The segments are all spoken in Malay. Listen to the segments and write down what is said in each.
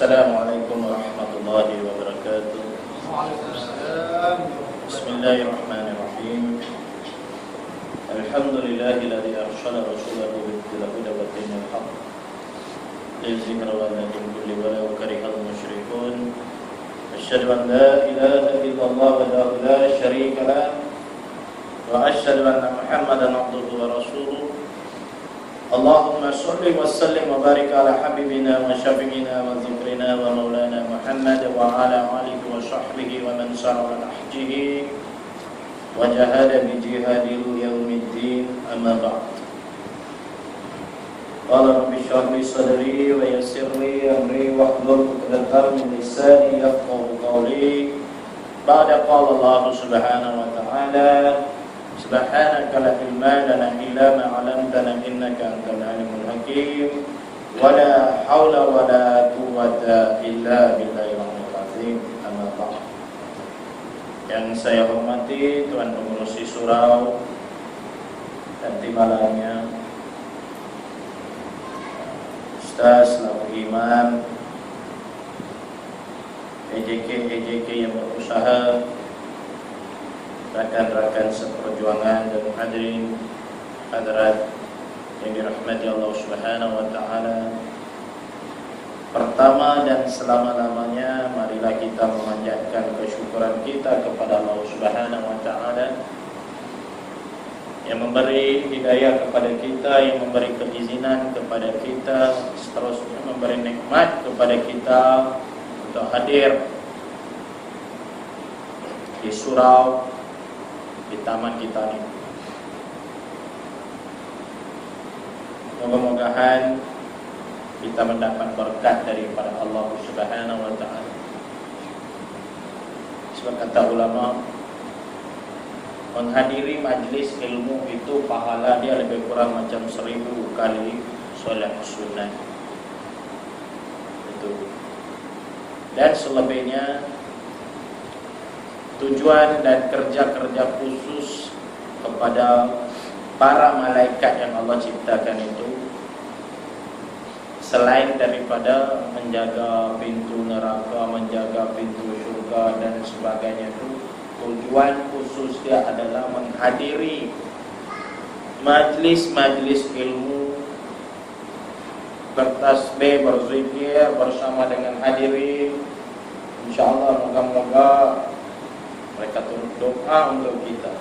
Assalamualaikum warahmatullahi wabarakatuh. Waalaikumsalam. Bismillahirrahmanirrahim. Alhamdulillahilladzi arsala rasulahu bil huda wa dinil haqq liyuzhirahu 'ala dini kulli wa karihal musyrikun. Asyhadu an la ilaha illallah wahdahu la syarika lah wa asyhadu anna Muhammadan abduhu wa rasuluh. Allahumma sholli wa sallim wa barik ala habibina wa syafi'ina wa dzikrina wa maulana Muhammad wa ala alihi wa sahbihi wa man sara ala nahjihi wa jahada bi jihadihi yaumiddin, amma ba'd. Qala rabbi shrah li sadri wa yassir li amri wahlul 'uqdatam min lisani yafqahu qawli. Ba'da qala Allah subhanahu wa ta'ala, subhanaka la ilma lana illa ma 'allamtana innaka antal alimul hakim wa la haula wa la quwwata illa billahil azim, amma ba'd. Yang saya hormati Tuan Pengurusi Surau dan timbalannya, Ustaz selaku imam, EJK yang berusaha, rakan-rakan seperjuangan dan hadirin hadirat yang dirahmati Allah Subhanahu wa taala. Pertama dan selama-lamanya, marilah kita memanjatkan kesyukuran kita kepada Allah Subhanahu wa taala yang memberi hidayah kepada kita, yang memberi keizinan kepada kita, seterusnya memberi nikmat kepada kita untuk hadir di surau, di taman kita ini. Moga-mogahan kita mendapat berkat daripada Allah Subhanahu wa taala. Sebab kata ulama, menghadiri majlis ilmu itu pahala dia lebih kurang macam 1000 kali solat sunat. Itu. Dan selebihnya tujuan dan kerja-kerja khusus kepada para malaikat yang Allah ciptakan itu, selain daripada menjaga pintu neraka, menjaga pintu syurga dan sebagainya, itu tujuan khusus dia adalah menghadiri majlis-majlis ilmu, bertasbih, berzikir bersama dengan hadirin. InsyaAllah moga-moga mereka turut doa untuk kita.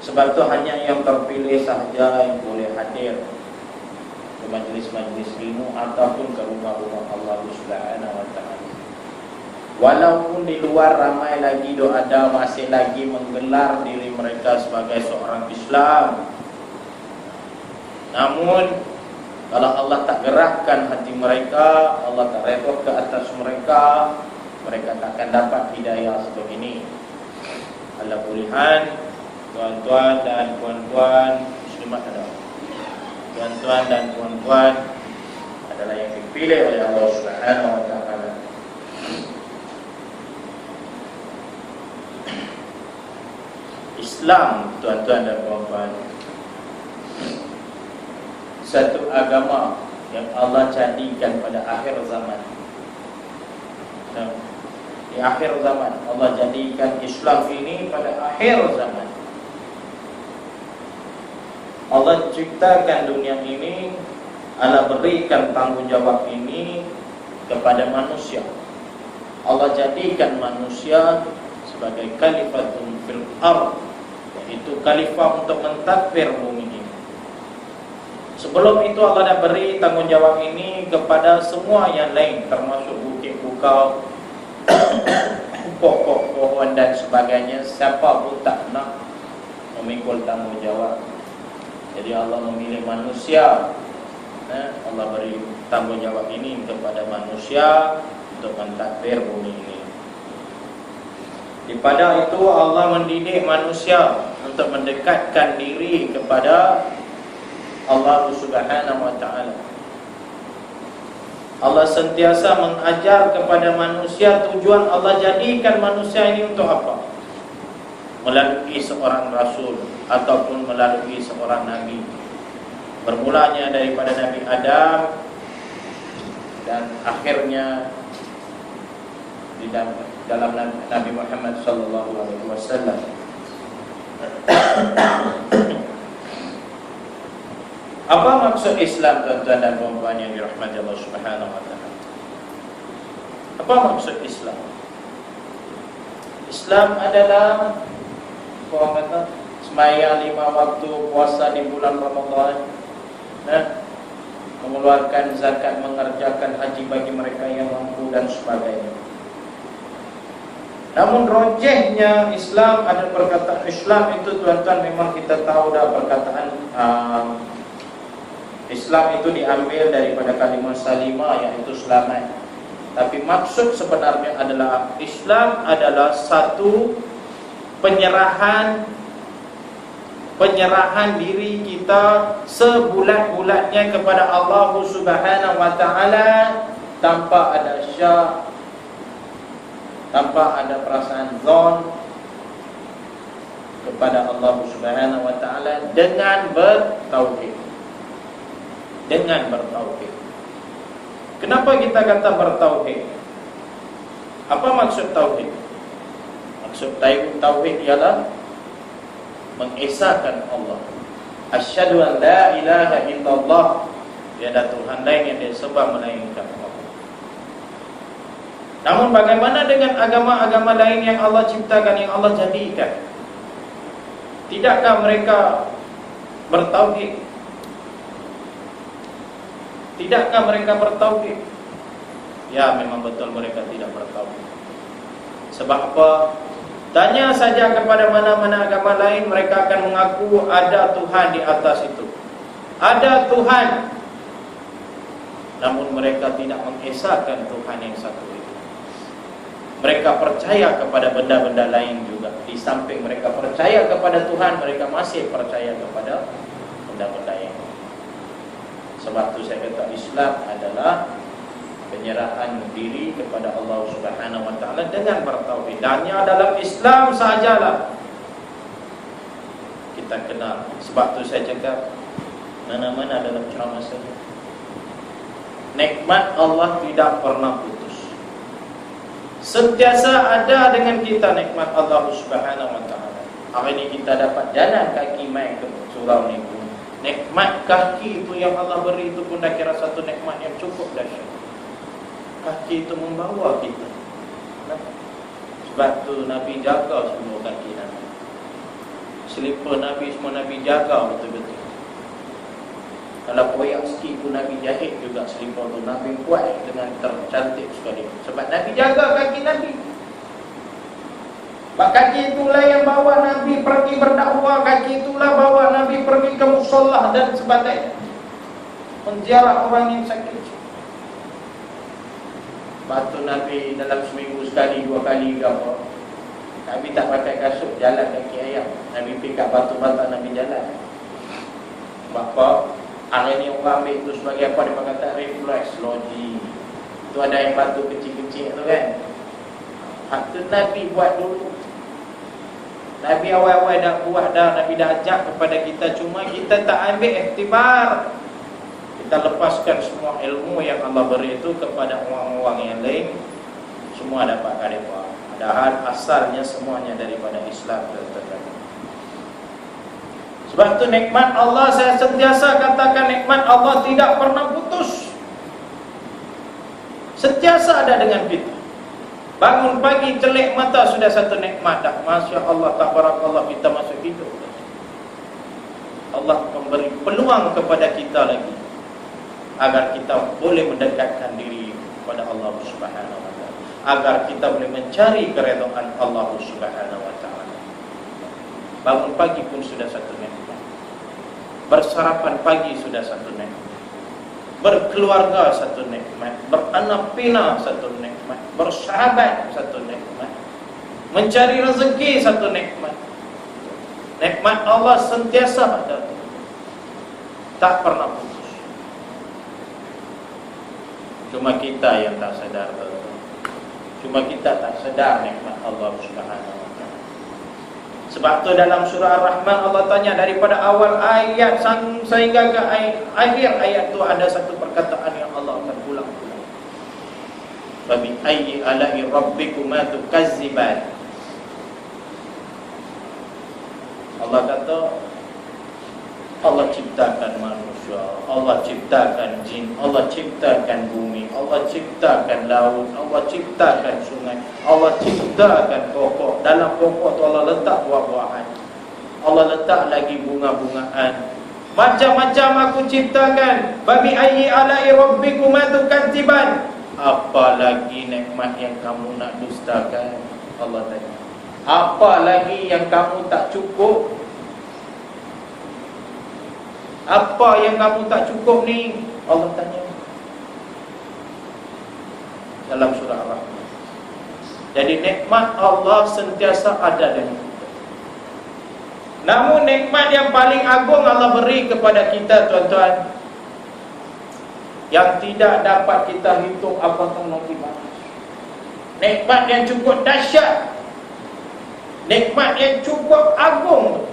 Sebab itu hanya yang terpilih sahaja yang boleh hadir ke majlis-majlis ilmu ataupun ke rumah-rumah Allah Subhanahu wa taala. Walaupun di luar ramai lagi doa-doa masih lagi menggelar diri mereka sebagai seorang Islam, namun kalau Allah tak gerakkan hati mereka, Allah tak redha ke atas mereka, mereka takkan dapat hidayah seperti ini. Ala kulihan, tuan-tuan dan puan-puan muslimat adalah tuan-tuan dan puan-puan adalah yang dipilih oleh Allah Subhanahu wa taala. Islam, tuan-tuan dan puan-puan, satu agama yang Allah jadikan pada akhir zaman. Di akhir zaman Allah jadikan Islam ini pada akhir zaman. Allah ciptakan dunia ini, Allah berikan tanggungjawab ini kepada manusia. Allah jadikan manusia sebagai khalifatun fil ardh, yaitu khalifah untuk mentadbir bumi ini. Sebelum itu Allah dah beri tanggungjawab ini kepada semua yang lain, termasuk bukit bukau, pokok pohon dan sebagainya. Siapa pun tak nak memikul tanggungjawab. Jadi Allah memilih manusia. Allah beri tanggungjawab ini kepada manusia untuk mentadbir bumi ini. Daripada itu Allah mendidik manusia untuk mendekatkan diri kepada Allah Subhanahu wa taala. Allah sentiasa mengajar kepada manusia, tujuan Allah jadikan manusia ini untuk apa? Melalui seorang rasul ataupun melalui seorang nabi. Bermulanya daripada Nabi Adam dan akhirnya di dalam Nabi Muhammad sallallahu alaihi wasallam. Apa maksud Islam, tuan-tuan dan puan-puan yang dirahmati Allah Subhanahu wa taala? Apa maksud Islam? Islam adalah orang kata sembahyang 5 waktu, puasa di bulan Ramadan, mengeluarkan zakat, mengerjakan haji bagi mereka yang mampu dan sebagainya. Namun rojehnya Islam, ada perkataan Islam itu, tuan-tuan, memang kita tahu dah perkataan Islam itu diambil daripada kalimah salimah, iaitu selamat. Tapi maksud sebenarnya adalah Islam adalah satu penyerahan diri kita sebulat-bulatnya kepada Allah Subhanahu wa taala, tanpa ada syak, tanpa ada perasaan zon kepada Allah Subhanahu wa taala, dengan bertauhid. Kenapa kita kata bertauhid? Apa maksud tauhid? Maksud tauhid ialah mengesahkan Allah. Asyhadu an la ilaha illallah, tiada Tuhan lain yang disembah melainkan Allah. Namun bagaimana dengan agama-agama lain yang Allah ciptakan, yang Allah jadikan? Tidakkah mereka bertauhid? Tidakkah mereka bertauhid? Ya, memang betul mereka tidak bertauhid. Sebab apa? Tanya saja kepada mana-mana agama lain, mereka akan mengaku ada Tuhan di atas itu. Ada Tuhan. Namun mereka tidak mengesahkan Tuhan yang satu itu. Mereka percaya kepada benda-benda lain juga. Di samping mereka percaya kepada Tuhan, mereka masih percaya kepada benda-benda yang. Sebab itu saya kata Islam adalah penyerahan diri kepada Allah Subhanahu wa taala dengan bertauhid. Hanya dalam Islam sajalah kita kenal. Sebab itu saya cakap mana-mana dalam ceramah saya, nikmat Allah tidak pernah putus. Sentiasa ada dengan kita nikmat Allah Subhanahu wa taala. Hari ini kita dapat jalan kaki mai ke surau ni. Nikmat kaki itu yang Allah beri itu pun dah kira satu nikmat yang cukup dahsyat. Kaki itu membawa kita. Sebab tu Nabi jaga semua kaki Nabi. Selipar Nabi semua Nabi jaga betul-betul. Kalau koyak sikit pun Nabi jahit juga selipar tu. Nabi buat dengan tercantik sekali. Sebab Nabi jaga kaki Nabi. Kaki itulah yang bawa Nabi pergi berdakwah, kaki itulah bawa Nabi pergi ke musholah dan sebagainya, menziarah orang yang sakit. Batu Nabi dalam seminggu sekali, 2 kali ke apa, Nabi tak pakai kasut, jalan kaki ayam. Nabi pikat batu bata Nabi jalan. Bapa, hari ni orang ambil itu sebagai apa, dia kata refleksologi. Itu ada yang batu kecil-kecil tu kan. Itu Nabi buat dulu. Nabi awal-awal dah buat dah, Nabi dah ajak kepada kita, cuma kita tak ambil iktibar. Kita lepaskan semua ilmu yang Allah beri itu kepada orang-orang yang lain, semua dapat karifah. Padahal asalnya semuanya daripada Islam. Sebab itu nikmat Allah, saya sentiasa katakan nikmat Allah tidak pernah putus. Sentiasa ada dengan kita. Bangun pagi, celik mata, sudah satu nikmat dah. Masya Allah, tabarakallah, kita masuk hidup. Allah memberi peluang kepada kita lagi agar kita boleh mendekatkan diri kepada Allah Subhanahu wa taala, agar kita boleh mencari keredaan Allah Subhanahu wa taala. Bangun pagi pun sudah satu nikmat. Bersarapan pagi sudah satu nikmat. Berkeluarga satu nikmat, beranak pinak satu nikmat, bersahabat satu nikmat, mencari rezeki satu nikmat. Nikmat Allah sentiasa ada, tak pernah putus. Cuma kita yang tak sedar. Cuma kita tak sedar nikmat Allah Subhanahu wa taala. Sebab tu dalam surah Ar-Rahman Allah tanya daripada awal ayat sehingga ke akhir ayat tu ada satu perkataan yang Allah akan ulang-ulang. Fa bi ayyi ala'i rabbikuma tukazziban. Allah kata, Allah ciptakan manusia, Allah ciptakan jin, Allah ciptakan bumi, Allah ciptakan laut, Allah ciptakan sungai, Allah ciptakan pokok. Dalam pokok tu Allah letak buah-buahan, Allah letak lagi bunga-bungaan. Macam-macam aku ciptakan. Babi ayyi ala'i rabbikuma tukadziban. Apa lagi nikmat yang kamu nak dustakan? Allah tanya. Apa lagi yang kamu tak cukup? Apa yang kamu tak cukup ni? Allah tanya dalam surah Ar-Rahman. Jadi nikmat Allah sentiasa ada dengan kita. Namun nikmat yang paling agung Allah beri kepada kita, tuan-tuan, yang tidak dapat kita hitung apakah nanti. Nikmat yang cukup dahsyat, nikmat yang cukup agung.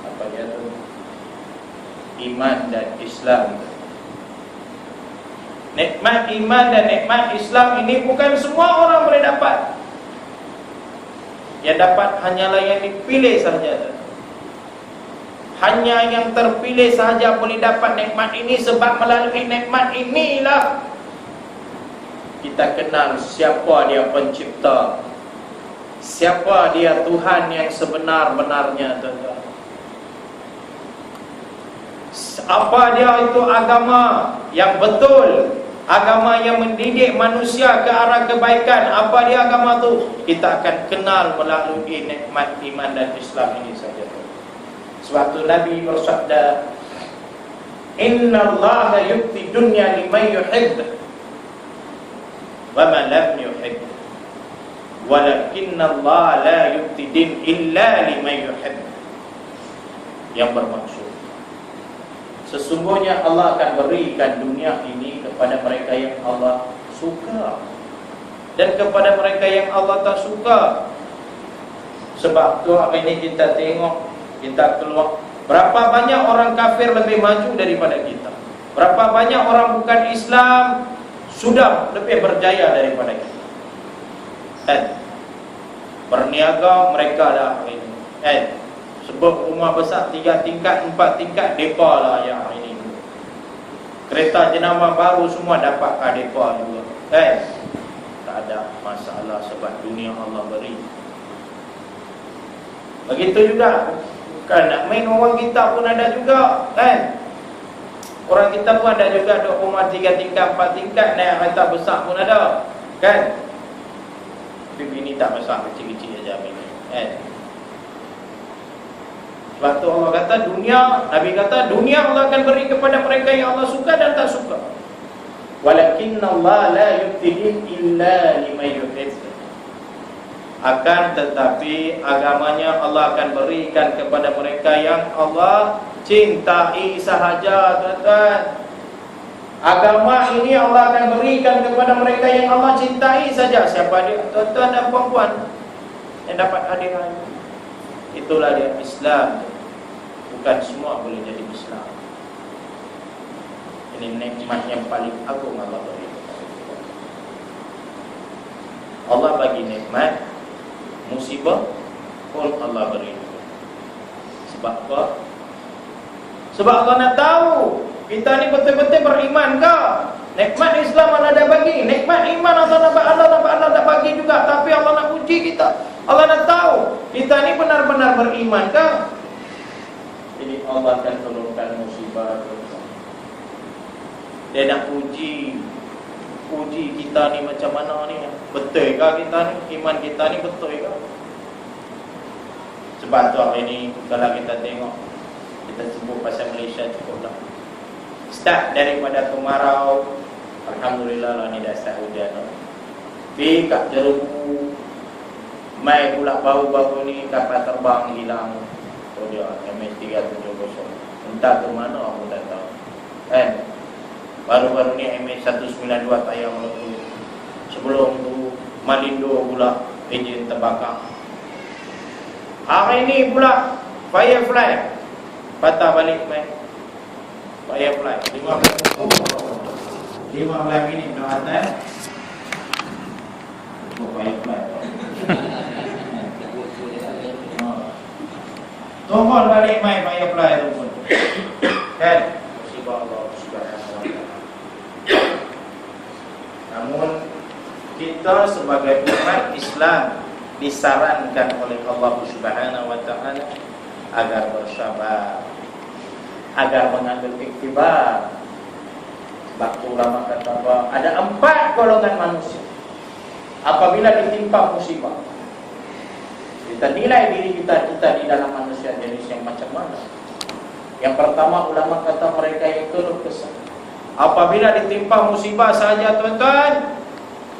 Apa dia tu? Iman dan Islam. Nikmat iman dan nikmat Islam ini bukan semua orang boleh dapat. Yang dapat hanyalah yang dipilih sahaja. Hanya yang terpilih sahaja boleh dapat nikmat ini. Sebab melalui nikmat inilah kita kenal siapa dia pencipta, siapa dia Tuhan yang sebenar-benarnya, tuan-tuan. Apa dia itu agama yang betul, agama yang mendidik manusia ke arah kebaikan. Apa dia agama tu? Kita akan kenal melalui nikmat iman dan Islam ini saja. Sebab tu Nabi bersabda, Inna Allah yu'ti dunya liman yuhibb wa man lam yuhibb, walakinna Allah la yu'ti din illa liman yuhibb. Yang bermaksud, sesungguhnya Allah akan berikan dunia ini kepada mereka yang Allah suka dan kepada mereka yang Allah tak suka. Sebab tu hari ini kita tengok, kita keluar, berapa banyak orang kafir lebih maju daripada kita. Berapa banyak orang bukan Islam sudah lebih berjaya daripada kita. Dan berniaga mereka dah hari ini. Sebab rumah besar 3 tingkat, 4 tingkat, depa lah yang ini. Kereta jenama baru semua dapat depa juga. Tak ada masalah sebab dunia Allah beri. Begitu juga, bukan nak main, orang kita pun ada juga, kan? Orang kita pun ada juga duk rumah 3 tingkat, 4 tingkat, naik kereta besar pun ada, kan? Tapi bini tak besar, kecil-kecil aja bini, kan? Sebab tu Allah kata dunia, Nabi kata dunia Allah akan beri kepada mereka yang Allah suka dan tak suka. Walakinna Allah la yu'ti illa liman yuhib. Akan tetapi agamanya Allah akan berikan kepada mereka yang Allah cintai sahaja, tuan-tuan. Agama ini Allah akan berikan kepada mereka yang Allah cintai saja. Siapa dia? Tuan-tuan dan puan-puan yang dapat hadiah. Itulah dia Islam. Bukan semua boleh jadi Islam. Ini nikmat yang paling agung Allah beri. Allah bagi nikmat, musibah pun Allah beri. Sebab apa? Sebab Allah nak tahu kita ni betul-betul beriman ke? Nikmat Islam Allah dah bagi, nikmat iman Allah dah bagi juga. Tapi Allah nak uji kita. Allah nak tahu kita ni benar-benar beriman ke? Jadi Allah akan turunkan musibah. Dia nak uji kita ni macam mana ni. Betul ke kita ni? Iman kita ni betul ke? Sebab tu hari ni kalau kita tengok, kita sebut pasal Malaysia cukup dah. Start daripada kemarau, alhamdulillah lah ni dah start hujan. Pergi kat Jerebu, mai pula bau-bau ni kapal terbang hilang. Oh dia MH370. Entah ke mana aku tak tahu. Kan? Baru-baru ni MH192 tayang meletup. Sebelum tu Malindo pula enjin terbakar. Hari ni pula Firefly patah balik mai. Firefly 15 minit dah atas. Bukan apply. Turun balik mai apply tu pun. Kan? Musibah Allah Subhanahu wa taala. Namun kita sebagai umat Islam disarankan oleh Allah Subhanahu wa taala agar bersabar, agar mengambil iktibar. Waktu ulama kata apa? Ada 4 golongan manusia apabila ditimpa musibah. Kita nilai diri kita di dalam manusia jenis yang macam mana. Yang pertama, ulama kata mereka yang keluh kesah. Apabila ditimpa musibah saja, tuan-tuan,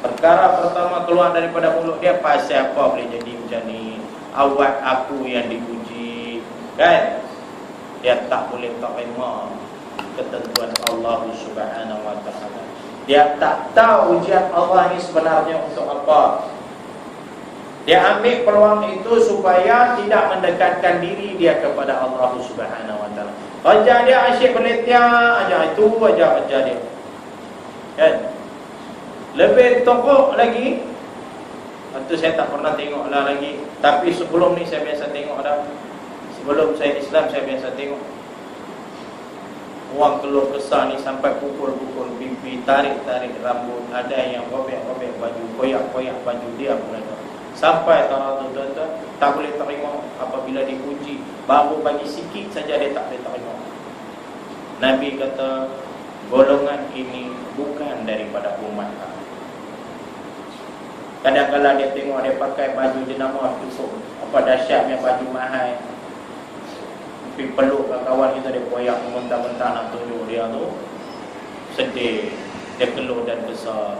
perkara pertama keluar daripada mulut dia, pasal apa boleh jadi macam ni? Awak aku yang dipuji, kan? Dia tak boleh terima ketentuan Allah Subhanahu wa taala. Dia tak tahu ujian Allah ni sebenarnya untuk apa. Dia ambil peluang itu supaya tidak mendekatkan diri dia kepada Allah Subhanahu wa taala. Ajar dia asyik penelitian, ajar itu, ajar dia. Kan? Lebih tokok lagi. Itu saya tak pernah tengok lah lagi. Tapi sebelum ni saya biasa tengok dah. Sebelum saya Islam saya biasa tengok. Orang keluar kesah ni sampai pukul-pukul pipi, tarik-tarik rambut. Ada yang robek-robek baju, koyak-koyak baju dia pula. Sampai tahun tuan-tuan tak boleh terima apabila dipuji. Baru bagi sikit saja dia tak boleh terima. Nabi kata golongan ini bukan daripada umat kami. Kadang-kadang dia tengok dia pakai baju jenama tu, apa dahsyatnya baju mahal. Pergi peluk kawan kita, dia koyak mentah-mentah nak tunjuk dia tu. Sedih, dia keluh dan kesal.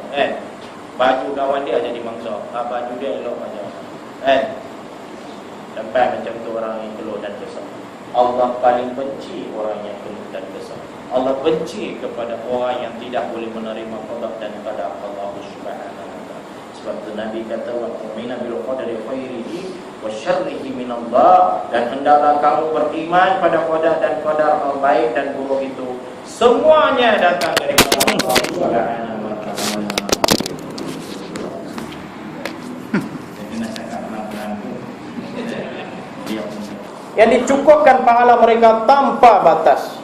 Baju kawan dia jadi mangsa, baju dia elok aja. Sampai macam tu orang yang keluh dan kesal. Allah paling benci orang yang keluh dan kesal. Allah benci kepada orang yang tidak boleh menerima qada dan qadar Allah Subhanahu wa taala. Sebab tu Nabi kata wa mu'mina bil qadari khairihi wa syarrihi min Allah, dan hendaklah kamu beriman pada qada dan qadar baik dan buruk itu semuanya datang dari Allah Subhanahu wa taala. Yang dicukupkan pahala mereka tanpa batas.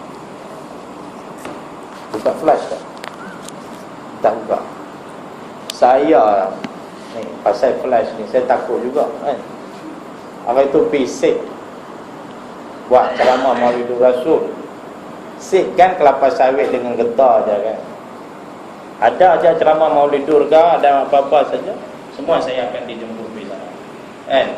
Buka flash tak? Tak buka. Saya ni pasal flash ni saya takut juga kan. Apa itu pisik. Buat ceramah Maulidur Rasul. Sik kan kelapa sawit dengan getah aja kan. Ada aja ceramah Maulidur ke, ada apa-apa saja, semua saya akan dijemput di sana. Kan?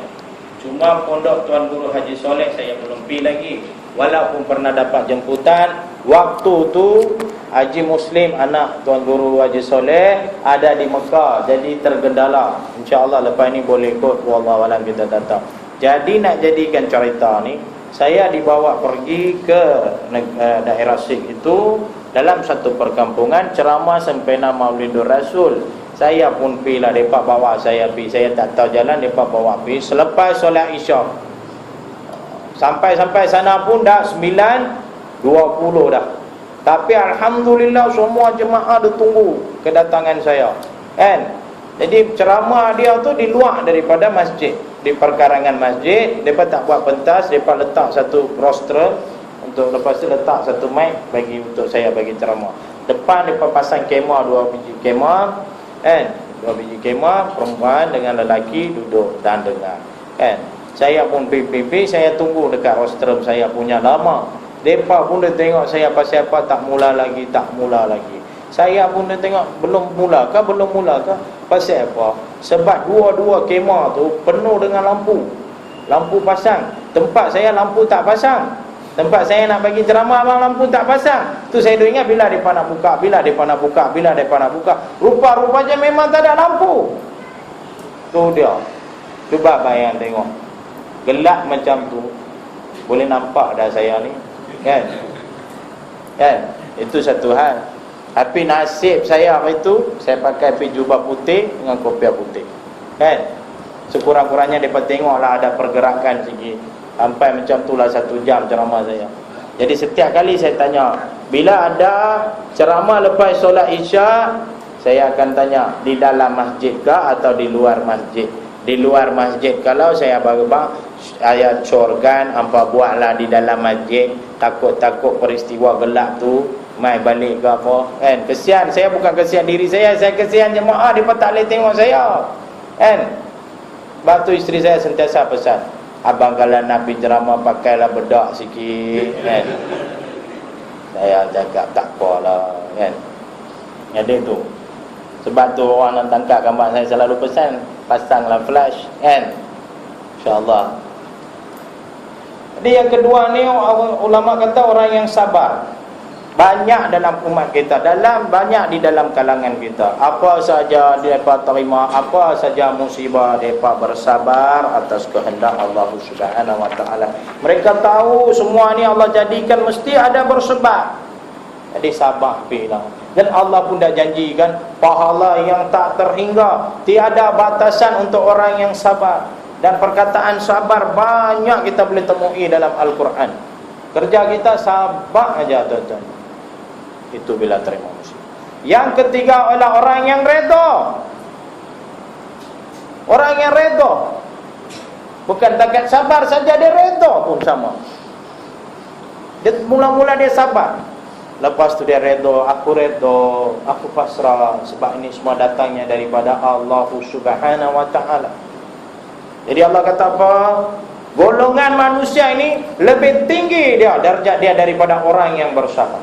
Cuma pondok Tuan Guru Haji Soleh saya belum pergi lagi. Walaupun pernah dapat jemputan, waktu tu Haji Muslim anak Tuan Guru Haji Soleh ada di Mekah, jadi tergendala. InsyaAllah lepas ni boleh ikut, wallahualam kita datang. Jadi nak jadikan cerita ni, saya dibawa pergi ke daerah Sikh itu, dalam satu perkampungan ceramah sempena Maulidur Rasul. Saya pun pergi lah, mereka bawa saya pergi. Saya tak tahu jalan, mereka bawa pergi. Selepas solat Isyak, sampai sana pun dah 9.20 dah. Tapi Alhamdulillah semua jemaah dia tunggu kedatangan saya, kan? Jadi ceramah dia tu di luar daripada masjid, di perkarangan masjid. Mereka tak buat pentas, mereka letak satu rostrum untuk, lepas tu letak satu mic bagi untuk saya bagi ceramah. Depan mereka pasang kemah, 2 biji kemah, kan? 2 biji kemah, perempuan dengan lelaki duduk dan dengar, kan? Saya pun pipi, saya tunggu dekat rostrum saya punya lama. Mereka pun dia tengok saya pasal apa, tak mula lagi. Saya pun dia tengok belum mula ke, pasal apa? Sebab dua-dua kemah tu penuh dengan lampu. Lampu pasang. Tempat saya lampu tak pasang. Tempat saya nak bagi ceramah abang lampu tak pasang. Tu saya dah ingat bila mereka nak buka. Rupa-rupanya memang tak ada lampu. Tu dia. Cuba bayang tengok. Gelap macam tu. Boleh nampak dah saya ni. Kan? Itu satu hal. Tapi nasib saya hari itu, saya pakai jubah putih dengan kopiah putih. Kan? Sekurang-kurangnya mereka tengoklah ada pergerakan sikit. Sampai macam itulah 1 jam ceramah saya. Jadi setiap kali saya tanya, bila ada ceramah lepas solat Isyak, saya akan tanya, di dalam masjid kah atau di luar masjid? Di luar masjid. Kalau saya bang ayat syurgan hampa buatlah di dalam masjid, takut-takut peristiwa gelap tu mai balik ke apa kan. Kesian, saya bukan kesian diri saya kesian jemaah, dia pun tak boleh tengok saya kan. Sebab tu isteri saya sentiasa pesan, abang kalau nak pergi ceramah pakailah bedak sikit kan. Saya cakap tak apalah kan. Ada tu. Sebab tu orang nak tangkap gambar saya selalu pesan, pasanglah flash kan. InsyaAllah. Jadi yang kedua ni, ulama kata orang yang sabar. Banyak dalam umat kita, banyak di dalam kalangan kita. Apa saja mereka terima, apa saja musibah, mereka bersabar atas kehendak Allah Subhanahu wa taala. Mereka tahu semua ni Allah jadikan mesti ada bersebab. Jadi sabar bila. Dan Allah pun dah janjikan pahala yang tak terhingga, tiada batasan untuk orang yang sabar. Dan perkataan sabar banyak kita boleh temui dalam Al-Quran. Kerja kita sabar aja tuan-tuan. Itu bila terima musibah. Yang ketiga adalah orang yang redha. Orang yang redha. Bukan takat sabar saja, dia redha pun sama. Dia mula-mula dia sabar, lepas tu dia redha, aku pasrah, sebab ini semua datangnya daripada Allah Subhanahu wa taala. Jadi Allah kata apa? Golongan manusia ini lebih tinggi dia darjat dia daripada orang yang bersabar.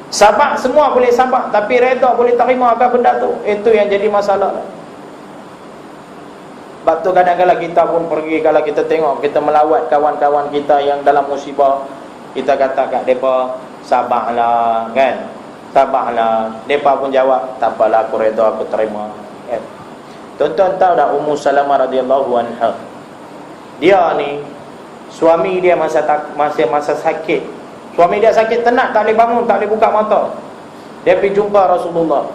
Sabar semua boleh sabar, tapi redha boleh terima apa benda tu. Itu yang jadi masalah. Sebab tu kadang-kadang kita pun pergi, kalau kita tengok, kita melawat kawan-kawan kita yang dalam musibah, kita kata kat mereka, sabarlah kan, sabarlah. Mereka pun jawab, tak apalah, aku redha, aku terima kan. Tuan-tuan tahu tak Ummu Salamah radhiyallahu anha, dia ni suami dia masa sakit. Suami dia sakit tenat, tak boleh bangun, tak boleh buka mata. Dia pergi jumpa Rasulullah.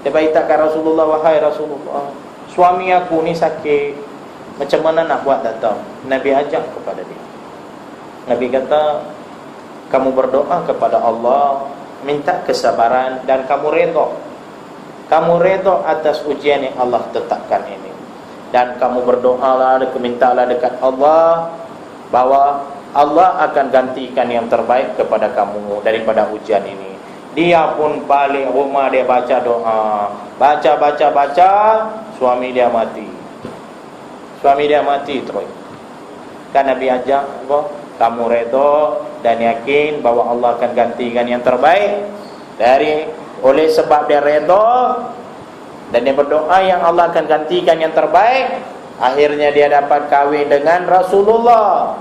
Dia beritakan Rasulullah, wahai Rasulullah, suami aku ni sakit, macam mana nak buat datang? Nabi ajak kepada dia. Nabi kata, kamu berdoa kepada Allah, minta kesabaran, dan kamu redha. Kamu redha atas ujian yang Allah tetapkan ini. Dan kamu berdoalah, mintalah dekat Allah bahawa Allah akan gantikan yang terbaik kepada kamu daripada ujian ini. Dia pun balik rumah, dia baca doa, baca, suami dia mati. Suami dia mati terus. Kan Nabi ajak apa? Kamu redha dan yakin bahawa Allah akan gantikan yang terbaik. Oleh sebab dia redha dan dia berdoa yang Allah akan gantikan yang terbaik, akhirnya dia dapat kahwin dengan Rasulullah.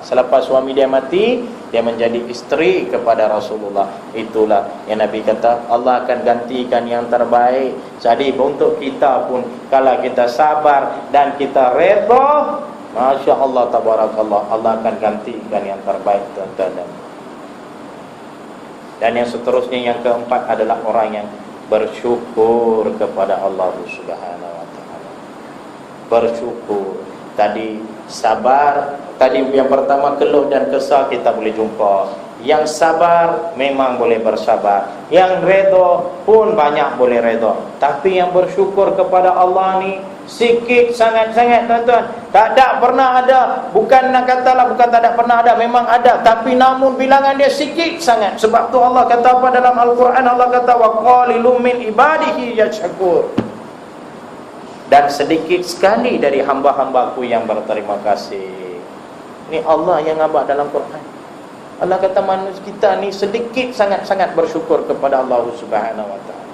Selepas suami dia mati, dia menjadi isteri kepada Rasulullah. Itulah yang Nabi kata, Allah akan gantikan yang terbaik. Jadi untuk kita pun, kalau kita sabar dan kita redha, Masya Allah, tabarakallah, Allah akan gantikan yang terbaik, tuan-tuan. Dan yang seterusnya, yang keempat adalah orang yang bersyukur kepada Allah Subhanahu wa taala. Bersyukur. Tadi sabar, tadi yang pertama keluh dan kesal kita boleh jumpa. Yang sabar memang boleh bersabar, yang redha pun banyak boleh redha. Tapi yang bersyukur kepada Allah ni sikit sangat-sangat, tuan-tuan. Tak ada pernah ada. Bukan nak katalah bukan tak ada pernah ada, memang ada, tapi namun bilangan dia sikit sangat. Sebab tu Allah kata apa dalam Al-Quran? Allah kata wa qalilum min ibadihi yashkur. Dan sedikit sekali dari hamba-hambaku yang berterima kasih. Ini Allah yang ngabak dalam Quran. Allah kata manusia kita ni sedikit sangat-sangat bersyukur kepada Allah Subhanahu wa taala.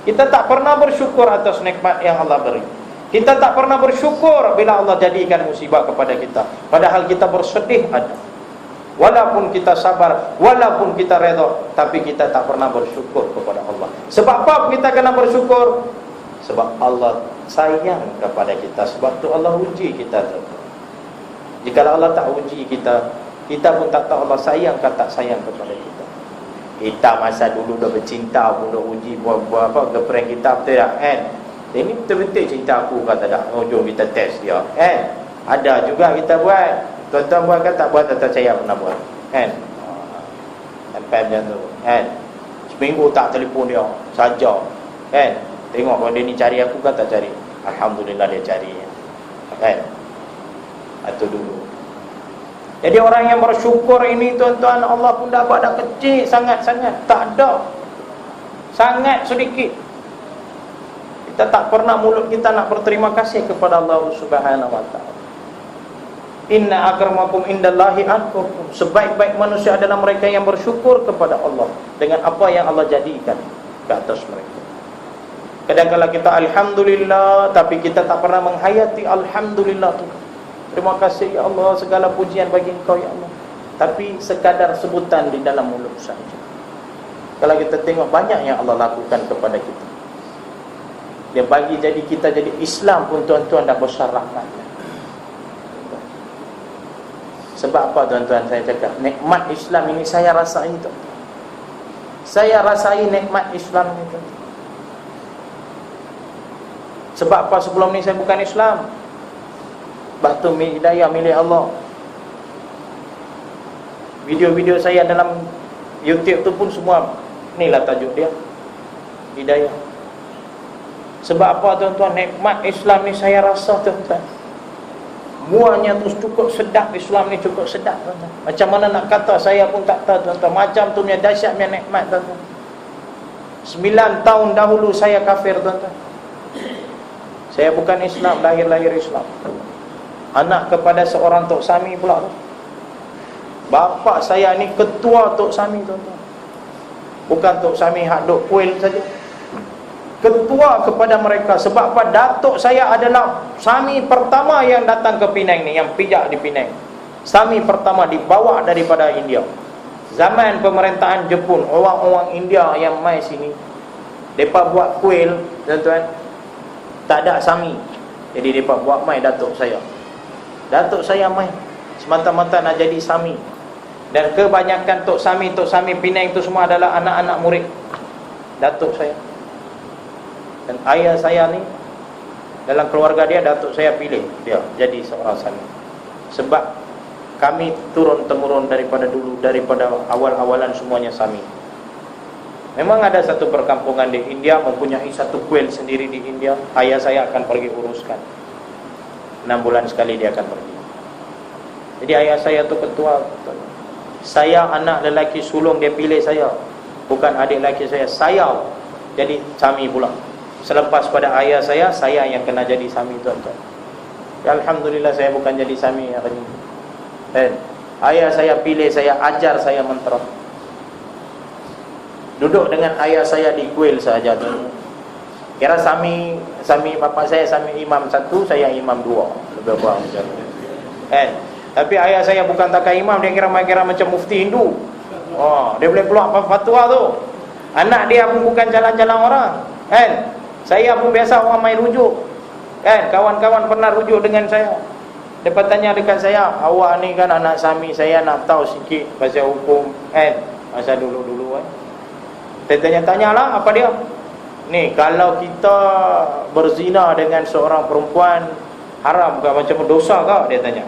Kita tak pernah bersyukur atas nikmat yang Allah beri. Kita tak pernah bersyukur bila Allah jadikan musibah kepada kita, padahal kita bersedih ada. Walaupun kita sabar, walaupun kita redha, tapi kita tak pernah bersyukur kepada Allah. Sebab apa kita kena bersyukur? Sebab Allah sayang kepada kita. Sebab tu Allah uji kita. Jika Allah tak uji kita, kita pun tak tahu Allah sayang ke tak sayang kepada kita. Kita masa dulu dah bercinta pun dah uji buat apa, girlfriend kita betul tak kan? Ini betul-betul cinta aku ke tak? Ujung kita test dia kan? Ada juga kita buat. Tuan-tuan buat ke tak buat, tak saya pernah buat kan? Sampai macam tu kan? seminggu tak telefon dia saja. Kan? Tengok kalau dia ni cari aku kan tak cari. Alhamdulillah dia cari. Kan? Itu dulu. Jadi orang yang bersyukur ini tuan-tuan, Allah pun dah buat dah kecil sangat-sangat. Tak ada. Sangat sedikit. Kita tak pernah mulut kita nak berterima kasih kepada Allah Subhanahu wa taala. Inna akramakum indallahi atqakum. Sebaik-baik manusia adalah mereka yang bersyukur kepada Allah dengan apa yang Allah jadikan ke atas mereka. Kadang-kadang kita alhamdulillah, tapi kita tak pernah menghayati alhamdulillah tu. Terima kasih ya Allah, segala pujian bagi Engkau ya Allah. Tapi sekadar sebutan di dalam mulut saja. Kalau kita tengok banyak yang Allah lakukan kepada kita. Dia bagi jadi kita jadi Islam pun tuan-tuan dah besar rahmatnya. Sebab apa tuan-tuan saya cakap? Nikmat Islam ini saya rasai tuan-tuan. Saya rasai nikmat Islam ini tuan-tuan. Sebab apa sebelum ni saya bukan Islam? Batu hidayah milik Allah. Video-video saya dalam YouTube tu pun semua inilah tajuk dia, hidayah. Sebab apa tuan-tuan? Nikmat Islam ni saya rasa tuan-tuan, muanya tu cukup sedap. Islam ni cukup sedap tuan-tuan. Macam mana nak kata saya pun tak tahu tuan-tuan. Macam tu punya dahsyatnya nikmat tuan-tuan. 9 tahun dahulu saya kafir tuan-tuan. Saya bukan Islam, lahir-lahir Islam. Anak kepada seorang Tok Sami pula tu. Bapa saya ni ketua Tok Sami tuan-tuan. Bukan Tok Sami hak duk kuil saja. Ketua kepada mereka. Sebab apa? Datuk saya adalah Sami pertama yang datang ke Penang ni, yang pijak di Penang. Sami pertama dibawa daripada India. Zaman pemerintahan Jepun, orang-orang India yang mai sini, mereka buat kuil tuan-tuan, tak ada Sami. Jadi mereka buat mai datuk saya. Datuk saya mai semata-mata nak jadi Sami. Dan kebanyakan Tok Sami Penang itu semua adalah anak-anak murid datuk saya. Dan ayah saya ni, dalam keluarga dia, datuk saya pilih dia jadi seorang Sami. Sebab kami turun-temurun daripada dulu, daripada awal-awalan semuanya Sami. Memang ada satu perkampungan di India mempunyai satu kuil sendiri di India. Ayah saya akan pergi uruskan. 6 bulan sekali dia akan pergi. Jadi ayah saya tu ketua. Saya anak lelaki sulung, dia pilih saya, bukan adik lelaki saya. Saya jadi Sami pula. Selepas pada ayah saya yang kena jadi Sami tuan-tuan. Ya, alhamdulillah saya bukan jadi Sami hari ini. Ayah saya pilih saya, ajar saya mantra. Duduk dengan ayah saya di kuil saja tuan-tuan. Kira Sami bapa saya Sami imam 1, saya imam 2. Lebih kurang macam tu. Tapi ayah saya bukan takkan imam, dia kira macam mufti Hindu. Dia boleh keluar fatwa tu. Anak dia pun bukan jalan-jalan orang. Saya pun biasa orang main rujuk. Kawan-kawan pernah rujuk dengan saya. Dia tanya dekat saya, awak ni kan anak Sami, saya nak tahu sikit pasal hukum, masa dulu-dulu. Saya tanya-tanyalah apa dia. Ni kalau kita berzina dengan seorang perempuan, haram ke, macam dosa ke? Dia tanya.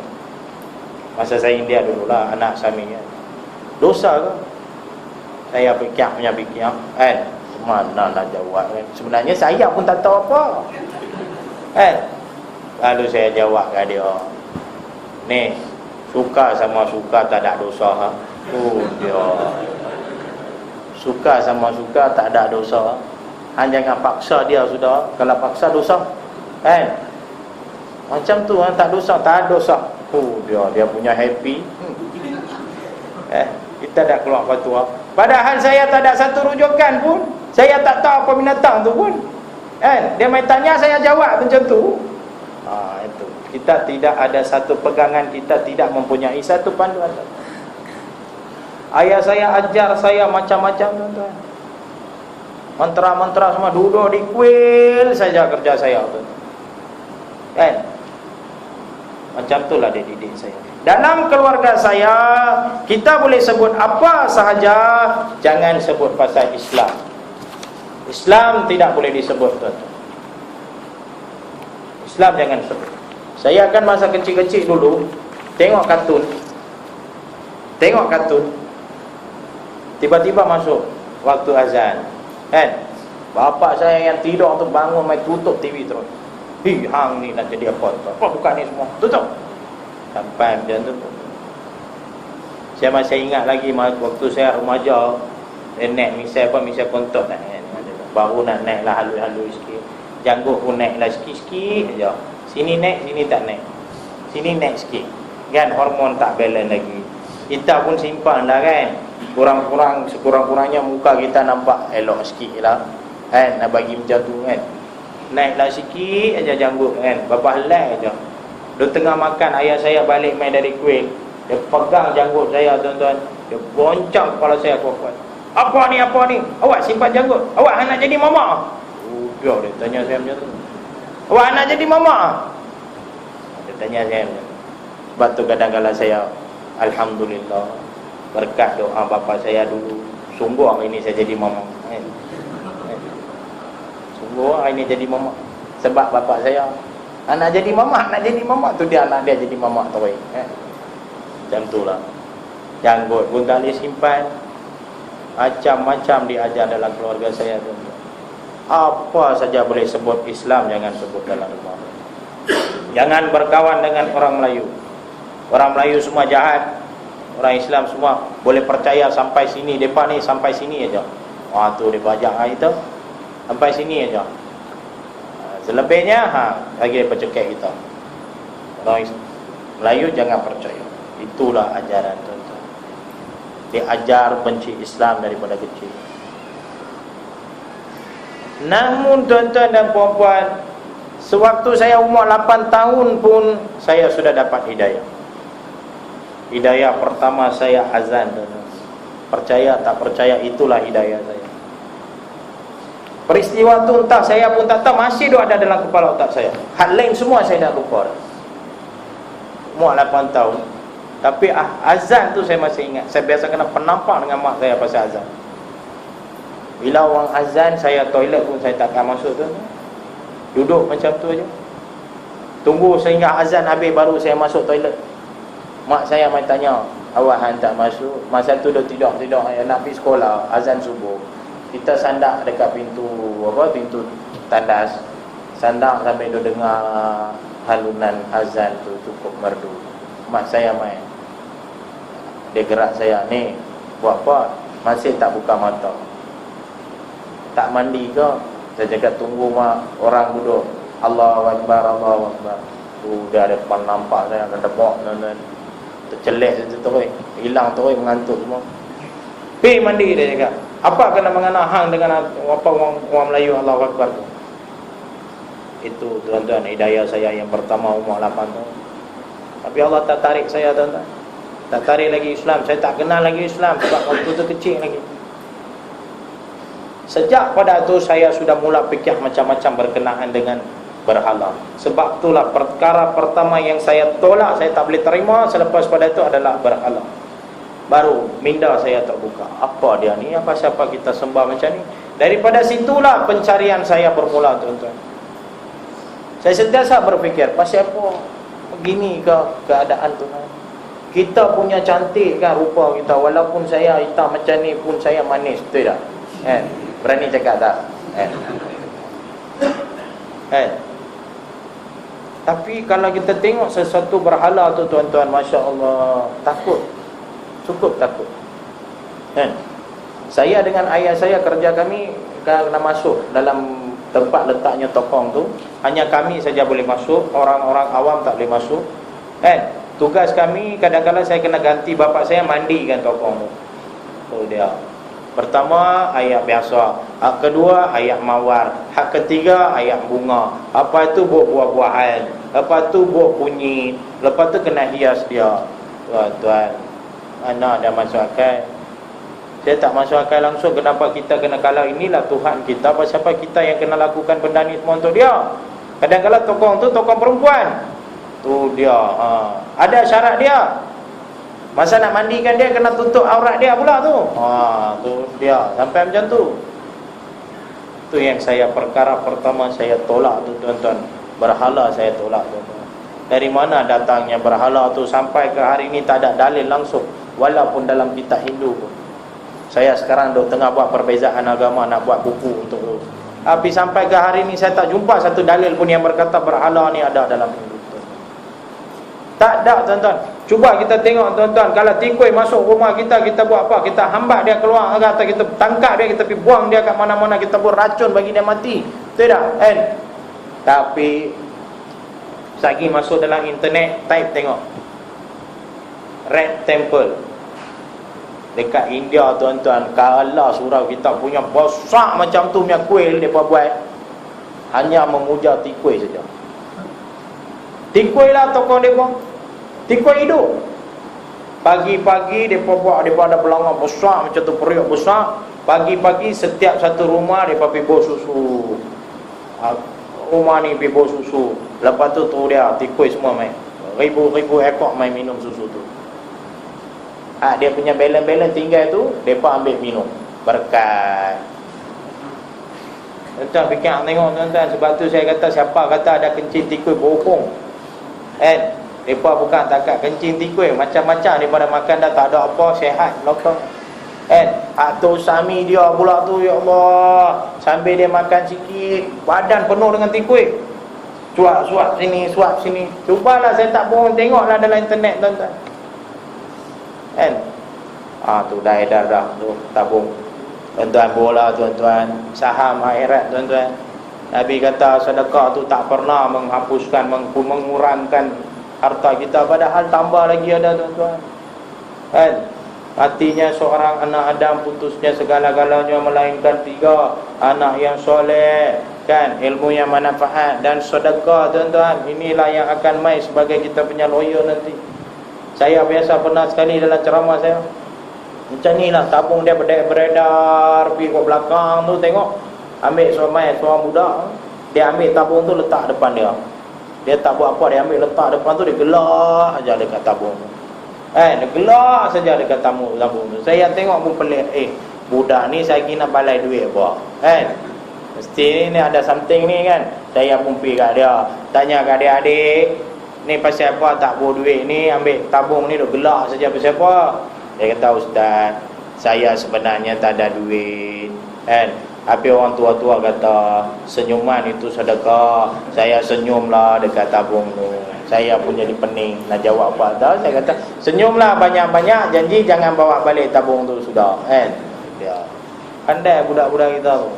Masa saya India dululah, anak Sami kan. Dosa ke? Saya fikir, mana nak jawab kan? Sebenarnya saya pun tak tahu apa. Lalu saya jawab kat dia, ni suka sama suka tak ada dosa ha? Dia suka sama suka tak ada dosa. Jangan paksa dia sudah. Kalau paksa dosa. Macam tu tak dosa, tak ada dosa. Dia punya happy. Kita dah keluar fatwa. Padahal saya tak ada satu rujukan pun. Saya tak tahu apa binatang tu pun. Dia main tanya, saya jawab macam tu. Itu. Kita tidak ada satu pegangan, kita tidak mempunyai satu panduan. Ayah saya ajar saya macam-macam tuan-tuan. Mantra-mantra semua, duduk di kuil saja kerja saya tuan-tuan. Macam itulah dia didik saya. Dalam keluarga saya, kita boleh sebut apa sahaja, jangan sebut pasal Islam. Islam tidak boleh disebut tuan-tuan. Islam jangan sebut. Saya akan masa kecil-kecil dulu tengok kartun. Tiba-tiba masuk waktu azan. Kan? Bapak saya yang tidur tu bangun mai tutup TV terus. Hang ni nak jadi apa tu? Apa buka ni semua? Tutup. Sampai macam tu. Saya masih ingat lagi waktu saya remaja, naik misal kontok nak. Baru nak naik lah halus-halus sikit. Janggut pun naik lah sikit-sikit aja. Sini naik, sini tak naik. Sini naik sikit. Kan hormon tak balance lagi. Kita pun simpan dah kan. Sekurang-kurangnya muka kita nampak elok sikit lah. Kan nak bagi macam tu kan. Naiklah sikit aja janggut kan. Berapa helai aja. Dia tengah makan, ayah saya balik main dari kuil. Dia pegang janggut saya tuan-tuan. Dia boncang kepala saya kuat-kuat. Apa ni? Awak simpan janggut. Awak nak jadi mamak? Dia tanya saya macam tu. Awak nak jadi mamak? Dia tanya saya macam tu. Sebab tu kadang-kadang saya alhamdulillah berkat doa bapa saya dulu. Sungguh hari ini saya jadi mamak. Sungguh hari ini jadi mamak. Sebab bapa saya nak jadi mamak tu dia anak dia jadi mamak terus. Macam tu lah. Janggut pun tak boleh simpan. Macam-macam diajar dalam keluarga saya tu. Apa saja boleh sebut Islam, jangan sebut dalam rumah. Jangan berkawan dengan orang Melayu. Orang Melayu semua jahat. Orang Islam semua boleh percaya sampai sini. Mereka ni sampai sini aja. Tu mereka ajak kita sampai sini aja. Selebihnya lagi mereka cekik kita. Orang Melayu jangan percaya. Itulah ajaran tuan-tuan. Diajar benci Islam daripada kecil. Namun tuan-tuan dan puan-puan, sewaktu saya umur 8 tahun pun saya sudah dapat hidayah. Hidayah pertama saya azan, tuan-tuan. Percaya tak percaya, itulah hidayah saya. Peristiwa tu entah saya pun tak tahu, masih ada dalam kepala otak saya. Hal lain semua saya dah lupa. Umur 8 tahun. Tapi azan tu saya masih ingat. Saya biasa kena penampak dengan mak saya pasal azan. Bila orang azan, saya toilet pun saya takkan masuk tu. Duduk macam tu aja. Tunggu sehingga azan habis baru saya masuk toilet. Mak saya mai tanya, awak hantar masuk. Masa tu dia tidur nak pergi sekolah, azan subuh. Kita sandak dekat pintu tandas. Sandak sampai dia dengar halunan azan tu cukup merdu. Mak saya mai. Dia gerak saya, ni buat apa? Masih tak buka mata. Tak mandi ke? Saya cakap tunggu mak, orang duduk. Allahu Akbar, Allahu Akbar. Dah depan nampak saya ada debok dan tercelek situ terus. Hilang terus, mengantuk semua. Pergi mandi dia cakap. Apa kena mengena hang dengan apa orang Melayu Allahu Akbar tu? Itu tuan-tuan hidayah saya yang pertama umur 8 tahun. Tapi Allah tak tarik saya tuan-tuan. Tak tarik lagi Islam. Saya tak kenal lagi Islam sebab waktu tu kecil lagi. Sejak pada itu saya sudah mula fikir macam-macam berkenaan dengan berhala. Sebab itulah perkara pertama yang saya tolak, saya tak boleh terima selepas pada itu adalah berhala. Baru minda saya terbuka. Apa dia ni? Apa siapa kita sembah macam ni? Daripada situlah pencarian saya bermula tuan-tuan. Saya sentiasa berfikir, pasal apa begini ke keadaan tu? Kita punya cantik kan rupa kita. Walaupun saya hitam macam ni pun saya manis. Betul tak? Berani cakap tak? Tapi kalau kita tengok sesuatu berhala tu tuan-tuan, Masya Allah, takut. Cukup takut. Saya dengan ayah saya kerja kami kena masuk dalam tempat letaknya tokong tu. Hanya kami saja boleh masuk, orang-orang awam tak boleh masuk. Tugas kami kadang-kadang saya kena ganti bapak saya mandikan tokong tu. Tu dia. Pertama ayak biasa, hak kedua ayak mawar, hak ketiga ayak bunga. Apa itu buah-buahan, apa tu buah kunyit, lepas tu kena hias dia. Tuan-tuan, mana ada masuk akal? Saya tak masuk akal langsung. Kenapa kita kena kalah? Inilah Tuhan kita. Siapa kita yang kena lakukan benda ni semua untuk dia? Kadang-kadang tokong tu tokong perempuan. Tu dia. Ada syarat dia. Masa nak mandikan dia kena tutup aurat dia pula tu. Tu dia. Sampai macam tu. Tu yang saya perkara pertama saya tolak tu tuan-tuan. Berhala saya tolak tuan-tuan. Dari mana datangnya berhala tu? Sampai ke hari ini tak ada dalil langsung. Walaupun dalam kitab Hindu pun. Saya sekarang duk tengah buat perbezaan agama, nak buat buku untuk tu. Tapi sampai ke hari ni saya tak jumpa satu dalil pun yang berkata berhala ni ada dalam Hindu. Tak ada tuan-tuan. Cuba kita tengok tuan-tuan, kalau tikus masuk rumah kita, kita buat apa? Kita hambat dia keluar atau kita tangkap dia, kita pergi buang dia kat mana-mana, kita buat racun bagi dia mati. Betul tak? Kan? Tapi lagi masuk dalam internet, type tengok Red Temple dekat India tuan-tuan. Kalau surau kita punya besar macam tu punya kuil mereka buat, hanya memuja tikus saja. Tikus lah tokoh mereka. Tikus hidup. Pagi-pagi mereka buat, mereka ada belanga besar macam tu, periuk besar. Pagi-pagi setiap satu rumah mereka pergi bawa susu. Rumah ni pergi bawa susu. Lepas tu dia tikus semua main. Ribu-ribu ekor main minum susu tu. Dia punya belen-belen tinggal tu, mereka ambil minum. Berkat. Tuan-tuan fikir tengok tuan-tuan. Sebab tu saya kata, siapa kata ada kencing tikus bohong. Kan? Mereka bukan takat kencing tikus, macam-macam daripada makan dah tak ada apa, sihat lokal. Kan? Tu sami dia pula tu, ya Allah, sambil dia makan sikit, badan penuh dengan tikus. Suap sini, suap sini. Cubalah, saya tak bohong, tengoklah dalam internet tuan-tuan. Kan? Tu dah edar dah tu, tabung. Tuan-tuan bola tuan-tuan, saham akhirat tuan-tuan. Nabi kata sedekah tu tak pernah menghapuskan, mengurangkan harta kita, padahal tambah lagi ada tuan-tuan. Kan? Artinya seorang anak Adam putusnya segala-galanya melainkan 3: anak yang soleh, kan, ilmu yang manfaat, dan sedekah tuan-tuan. Inilah yang akan mai sebagai kita punya lawyer nanti. Saya biasa pernah sekali dalam ceramah saya, macam ni lah, tabung dia beredar pergi ke belakang tu, tengok, ambil seorang budak, dia ambil tabung tu letak depan dia. Dia tak buat apa, dia ambil letak depan tu, dia gelak aja dekat tabung tu. Dia gelak saja dekat tabung tu. Saya tengok pun pelik, budak ni saya kira nak balai duit apa. Mesti ni ada something ni kan. Saya pun pergi kat dia, tanya kat dia, adik, ni pasal apa tak bawa duit ni, ambil tabung ni duk gelak saja pasal apa? Dia kata, ustaz, saya sebenarnya tak ada duit. Tapi orang tua-tua kata senyuman itu sedekah. Saya senyumlah dekat tabung tu. Saya pun jadi pening nak jawab apa dah. Saya kata senyumlah banyak-banyak, janji jangan bawa balik tabung tu sudah. Dia pandai budak-budak kita tu.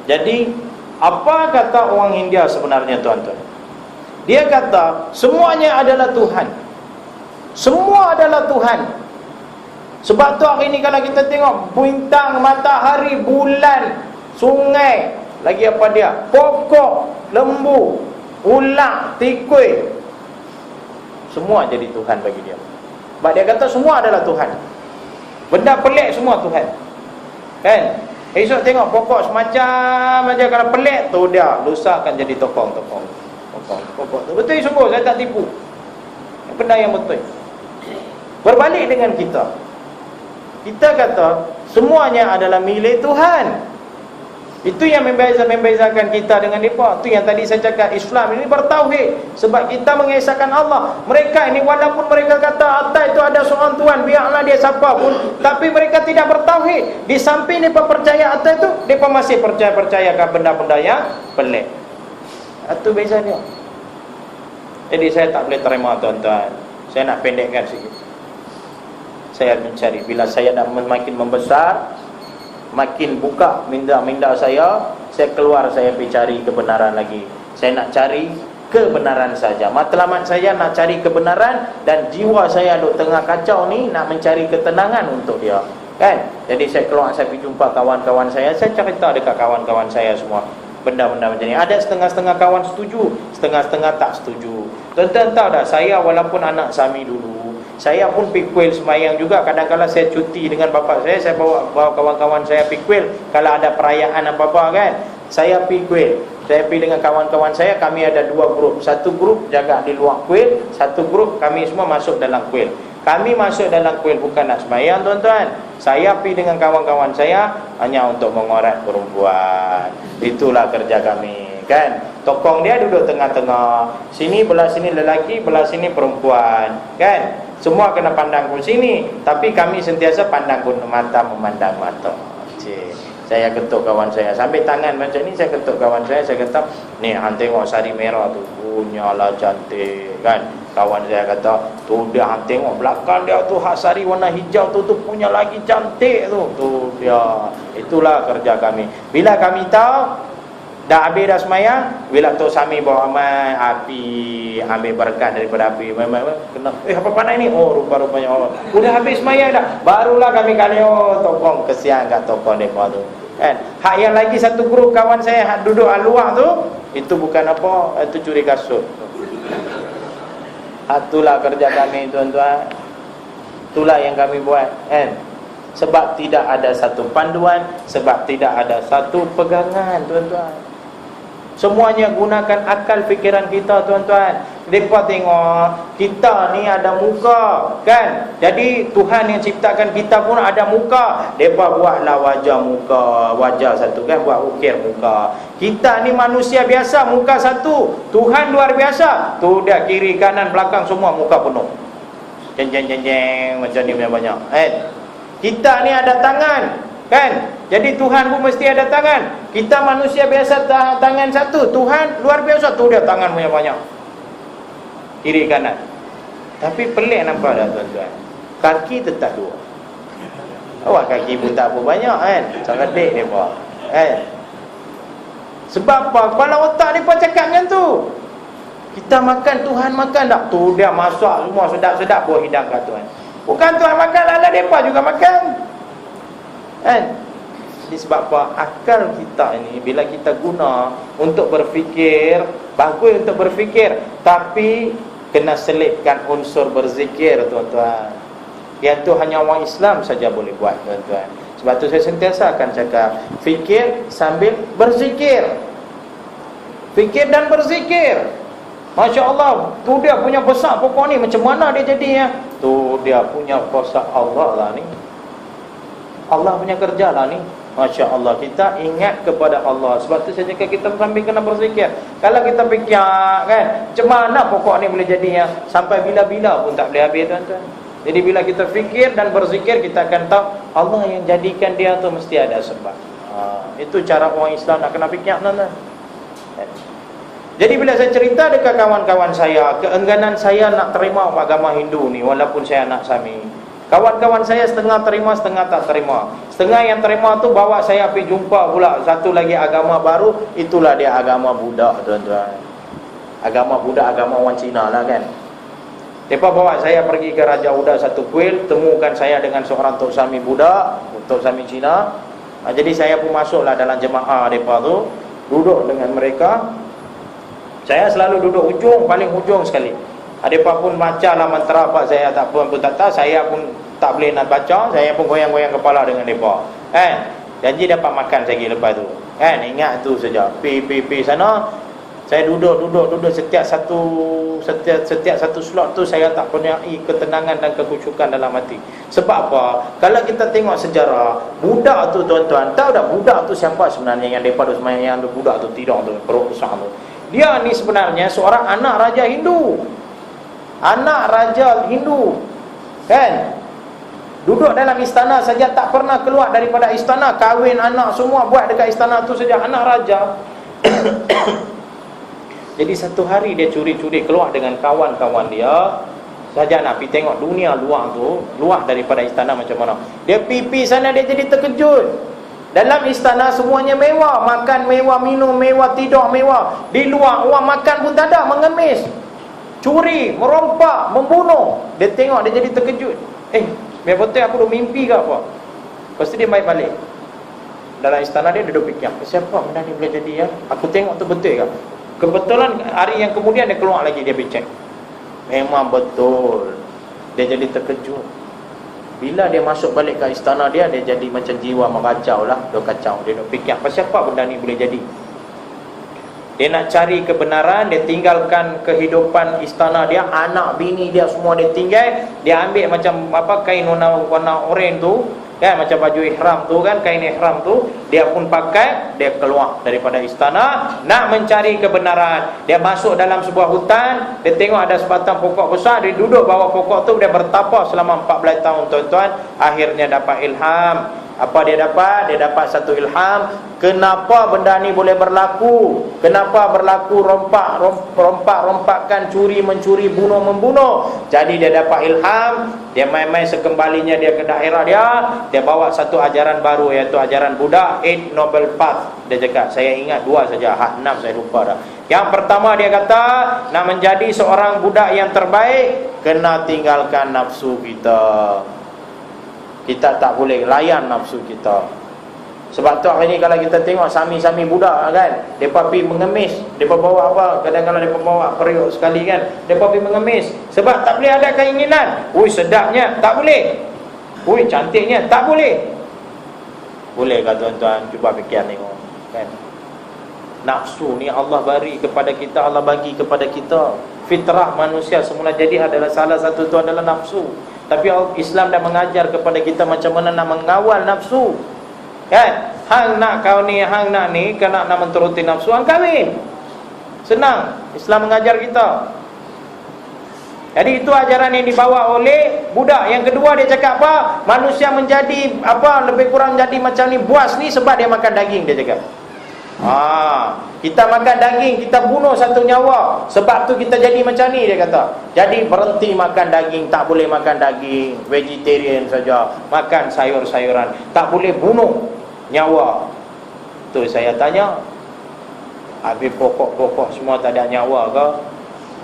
Jadi apa kata orang India sebenarnya tuan-tuan? Dia kata semuanya adalah Tuhan. Semua adalah Tuhan. Sebab tu hari ni kalau kita tengok bintang, matahari, bulan, sungai, lagi apa dia, pokok, lembu, ular, tikus, semua jadi Tuhan bagi dia. Sebab dia kata semua adalah Tuhan. Benda pelik semua Tuhan. Kan? Esok tengok pokok semacam aja, kalau pelik tu dia lusa akan jadi tokong. Pokok tu betul sungguh, saya tak tipu. Benda yang betul. Berbalik dengan kita. Kita kata semuanya adalah milik Tuhan. Itu yang membezakan kita dengan mereka. Itu yang tadi saya cakap, Islam ini bertauhid. Sebab kita mengesahkan Allah. Mereka ini walaupun mereka kata atas itu ada seorang Tuhan, biarlah dia siapa pun, tapi mereka tidak bertauhid. Di samping mereka percaya atas itu, mereka masih percayakan benda-benda yang pelik. Itu beza dia. Jadi saya tak boleh terima tuan-tuan. Saya nak pendekkan sikit. Saya mencari, bila saya dah makin membesar, makin buka minda saya keluar, saya pergi cari kebenaran lagi. Saya nak cari kebenaran saja. Matlamat saya nak cari kebenaran, dan jiwa saya duk tengah kacau ni nak mencari ketenangan untuk dia. Kan? Jadi saya keluar, saya pergi jumpa kawan-kawan saya cerita dekat kawan-kawan saya semua. Benda-benda macam ni. Ada setengah-setengah kawan setuju, setengah-setengah tak setuju. Tuan-tuan tahu dah, saya walaupun anak Sami dulu, saya pun pergi kuil sembahyang juga. Kadang-kadang saya cuti dengan bapa saya bawa kawan-kawan saya pergi kuil. Kalau ada perayaan apa-apa kan, saya pergi kuil. Saya pergi dengan kawan-kawan saya, kami ada 2 grup. Satu grup jaga di luar kuil, satu grup kami semua masuk dalam kuil. Kami masuk dalam kuil bukan nak sembahyang tuan-tuan. Saya pergi dengan kawan-kawan saya hanya untuk mengorat perempuan. Itulah kerja kami, kan? Tokong dia duduk tengah-tengah. Sini belah sini lelaki, belah sini perempuan, kan? Semua kena pandang ke sini, tapi kami sentiasa pandang ke mata, memandang mata. Saya ketuk kawan saya, sambil tangan macam ni, saya ketuk kawan saya kata, ni hang tengok sari merah tu, punyalah cantik kan. Kawan saya kata, tu dia hang tengok belakang dia tu, hak sari warna hijau tu punya lagi cantik tu. Tu dia. Itulah kerja kami. Bila kami tahu dah habis dah semayang, bila Tok Sami bawa amal api, ambil berkat daripada api, kena, apa pandai ni? Oh, rupa-rupanya Allah. Udah habis semayang dah, barulah kami kali, oh tokong, kesian kat tokong mereka tu kan. Hak yang lagi satu grup kawan saya hak duduk luar tu, itu bukan apa, itu curi kasut. Itulah kerja kami tuan-tuan. Itulah yang kami buat kan. Sebab tidak ada satu panduan, sebab tidak ada satu pegangan tuan-tuan. Semuanya gunakan akal fikiran kita tuan-tuan. Mereka tengok kita ni ada muka kan. Jadi Tuhan yang ciptakan kita pun ada muka. Mereka buatlah wajah muka, wajah satu kan, buat ukir muka. Kita ni manusia biasa, muka satu. Tuhan luar biasa. Tu dia kiri kanan belakang semua muka penuh. Jeng macam ni banyak kan. Kita ni ada tangan kan. Jadi Tuhan pun mesti ada tangan. Kita manusia biasa tangan satu. Tuhan luar biasa, tu dia tangan punya banyak, kiri kanan. Tapi pelik nampak dah tuan-tuan, kaki tetap dua. Awak kaki pun tak apa banyak kan. Cerdik dia buat kan. Sebab apa? Kepala otak dia pun cakap macam tu. Kita makan, Tuhan makan tak? Tu dia masak semua sedap-sedap buat hidang kat Tuhan. Bukan Tuhan makan, ala mereka juga makan kan. Jadi sebab apa? Akal kita ini bila kita guna untuk berfikir, bagus untuk berfikir, tapi kena selipkan unsur berzikir tuan-tuan. Yang tu hanya orang Islam saja boleh buat tuan-tuan. Sebab tu saya sentiasa akan cakap, fikir sambil berzikir. Fikir dan berzikir. Masya Allah, tu dia punya besar pokok ni, macam mana dia jadi ya? Tu dia punya kuasa Allah lah ni. Allah punya kerja lah ni. Masya Allah, kita ingat kepada Allah. Sebab tu saya cakap kita sambil kena berzikir. Kalau kita fikir kan, macam mana pokok ni boleh jadi ya? Sampai bila-bila pun tak boleh habis tuan-tuan. Jadi bila kita fikir dan berzikir, kita akan tahu Allah yang jadikan dia tu mesti ada sebab. Itu cara orang Islam nak kena fikir tuan-tuan. Jadi bila saya cerita dekat kawan-kawan saya, keengganan saya nak terima agama Hindu ni, walaupun saya anak Sami, kawan-kawan saya setengah terima, setengah tak terima. Setengah yang terima tu bawa saya pergi jumpa pula satu lagi agama baru. Itulah dia agama Buddha tuan-tuan. Agama Buddha, agama orang Cina lah kan. Mereka bawa saya pergi ke Raja Uda satu kuil, temukan saya dengan seorang Tok Sami Buddha, Tok Sami Cina. Jadi saya pun masuklah dalam jemaah mereka tu, duduk dengan mereka. Saya selalu duduk ujung, paling ujung sekali. Mereka pun bacalah mantra apa, saya tak pun tak tahu, saya pun tak boleh nak baca, saya pun goyang-goyang kepala dengan mereka kan. Janji dapat makan lagi lepas tu kan. Ingat tu saja. Pi sana. Saya duduk setiap satu slot tu saya tak punya ketenangan dan kekhusyukan dalam hati. Sebab apa? Kalau kita tengok sejarah Buddha tu tuan-tuan, tahu tak Buddha tu siapa sebenarnya yang daripada semayang yang Buddha tu tidak tu, perut besar tu. Dia ni sebenarnya seorang anak raja Hindu. Anak raja Hindu kan. Duduk dalam istana saja, tak pernah keluar daripada istana. Kahwin anak semua buat dekat istana tu saja, anak raja. Jadi satu hari dia curi-curi keluar dengan kawan-kawan dia saja nak pergi tengok dunia luar tu, luar daripada istana macam mana. Dia pipi sana, dia jadi terkejut. Dalam istana semuanya mewah, makan mewah, minum mewah, tidur mewah. Di luar orang makan pun tak ada, mengemis, curi, merompak, membunuh. Dia tengok, dia jadi terkejut. Biar betul aku dah mimpi ke apa? Lepas tu dia baik balik. Dalam istana dia duduk fikir, siapa benda ni boleh jadi ya? Aku tengok tu betul ke? Kebetulan hari yang kemudian dia keluar lagi, dia pergi cek. Memang betul. Dia jadi terkejut. Bila dia masuk balik ke istana dia jadi macam jiwa mengacau lah. Dia kacau, dia nak fikir siapa benda ni boleh jadi. Dia nak cari kebenaran. Dia tinggalkan kehidupan istana dia, anak bini dia semua dia tinggal. Dia ambil macam apa kain warna oranye tu, Kan macam baju ihram tu kan, kain ihram tu dia pun pakai, dia keluar daripada istana nak mencari kebenaran. Dia masuk dalam sebuah hutan, dia tengok ada sebatang pokok besar, dia duduk bawah pokok tu, dia bertapa selama 14 tahun tuan-tuan. Akhirnya dapat ilham. Apa dia dapat? Dia dapat satu ilham. Kenapa benda ni boleh berlaku? Kenapa berlaku rompak-rompakkan, curi mencuri, bunuh membunuh? Jadi dia dapat ilham. Dia main-main sekembalinya dia ke daerah dia bawa satu ajaran baru, iaitu ajaran Buddha, 8 Noble Path. Dia cakap, saya ingat 2 saja, 6 saya lupa dah. Yang pertama dia kata, nak menjadi seorang budak yang terbaik, kena tinggalkan nafsu kita. Kita tak boleh layan nafsu kita. Sebab tu hari ni kalau kita tengok sami-sami budak kan, mereka pergi mengemis, mereka bawa apa, kadang-kadang mereka bawa periuk sekali kan, mereka pergi mengemis. Sebab tak boleh ada keinginan. Ui sedapnya, tak boleh. Ui cantiknya, tak boleh. Boleh ke tuan-tuan? Cuba fikir tengok kan. Nafsu ni Allah bagi kepada kita, Allah bagi kepada kita. Fitrah manusia semula jadi adalah salah satu tu adalah nafsu. Tapi Islam dah mengajar kepada kita macam mana nak mengawal nafsu. Kan? Hang nak kau ni, hang nak ni, kena nak menturuti nafsu, hang kahwin. Senang. Islam mengajar kita. Jadi itu ajaran yang dibawa oleh Buddha. Yang kedua dia cakap apa? Manusia menjadi apa, lebih kurang jadi macam ni, buas ni sebab dia makan daging, dia cakap. Kita makan daging, kita bunuh satu nyawa, sebab tu kita jadi macam ni, dia kata. Jadi berhenti makan daging, tak boleh makan daging, vegetarian saja, makan sayur-sayuran, tak boleh bunuh nyawa. Tu saya tanya, habis pokok-pokok semua tak ada nyawa ke?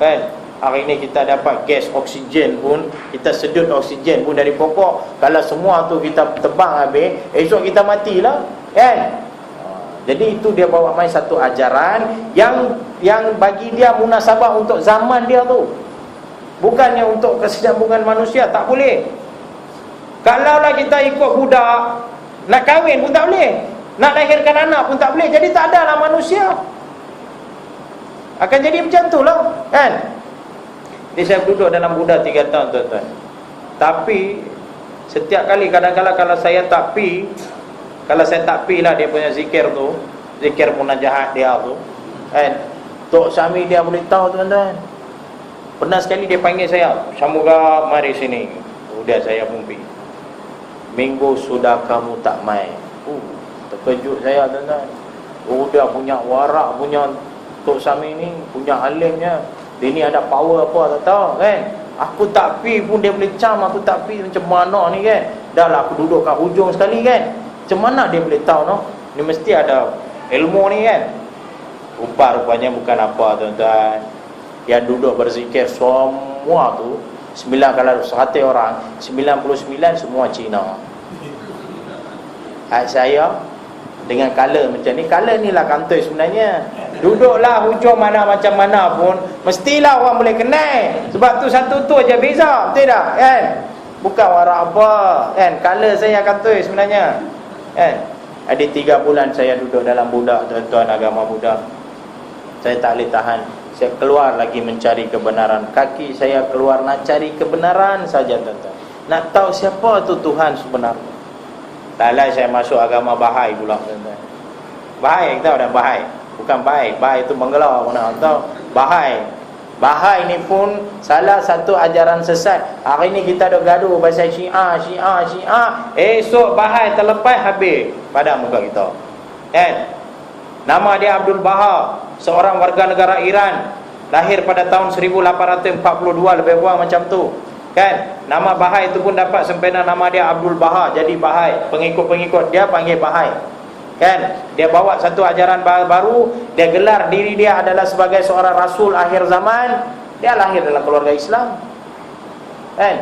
Kan? Hari ni kita dapat gas oksigen pun, kita sedut oksigen pun dari pokok. Kalau semua tu kita tebang habis, esok kita matilah, kan? Jadi itu dia bawa mai satu ajaran yang bagi dia munasabah untuk zaman dia tu. Bukannya untuk kesinambungan manusia, tak boleh. Kalaulah kita ikut budak, nak kahwin pun tak boleh, nak lahirkan anak pun tak boleh. Jadi tak adalah manusia. Akan jadi macam tu lah, kan? Jadi saya duduk dalam Buddha 3 tahun tuan-tuan. Tapi setiap kali kadang-kadang kalau saya tak pi, kalau saya tak pi lah dia punya zikir tu, zikir munajahat dia tu, kan, Tok Sami dia boleh tahu tuan-tuan. Pernah sekali dia panggil saya, Syamuga mari sini. Udah saya pun pergi. Minggu sudah kamu tak main. Terkejut saya tuan-tuan. Udah punya warak, punya Tok Sami ni, punya alimnya. Dia ni ada power apa tak tahu kan. Aku tak pi pun dia boleh cam, aku tak pi macam mana ni kan. Dah lah aku duduk kat hujung sekali kan. Macam mana dia boleh tahu no? Ni mesti ada ilmu ni kan. Rupanya bukan apa tuan-tuan. Yang duduk berzikir semua tu 9 kalau 100 orang, 99 semua Cina. Saya dengan color macam ni, color ni lah kantoi sebenarnya. Duduklah hujung mana macam mana pun mestilah orang boleh kenal. Sebab tu satu tu aja beza, betul tak kan? Bukan warak apa kan, color saya kantoi sebenarnya. Ada 3 bulan saya duduk dalam budak tuan-tuan, agama Buddha. Saya tak boleh tahan. Saya keluar lagi mencari kebenaran. Kaki saya keluar nak cari kebenaran saja tuan-tuan. Nak tahu siapa tu Tuhan sebenarnya. Lala saya masuk agama Bahai pula tuan-tuan. Bahai, kita tahu dah Bahai. Bukan Bahai. Bahai itu Bangla, mana tahu. Bahai. Bahai ni pun salah satu ajaran sesat. Hari ni kita duk gaduh pasal Syiah. Esok Bahai terlepas habis pada muka kita. Kan? Nama dia Abdul Baha, seorang warga negara Iran, lahir pada tahun 1842 lebih kurang macam tu. Kan? Nama Bahai itu pun dapat sempena nama dia Abdul Baha, jadi Bahai. Pengikut-pengikut dia panggil Bahai. Kan? Dia bawa satu ajaran baru, dia gelar diri dia adalah sebagai seorang rasul akhir zaman. Dia lahir dalam keluarga Islam. Kan?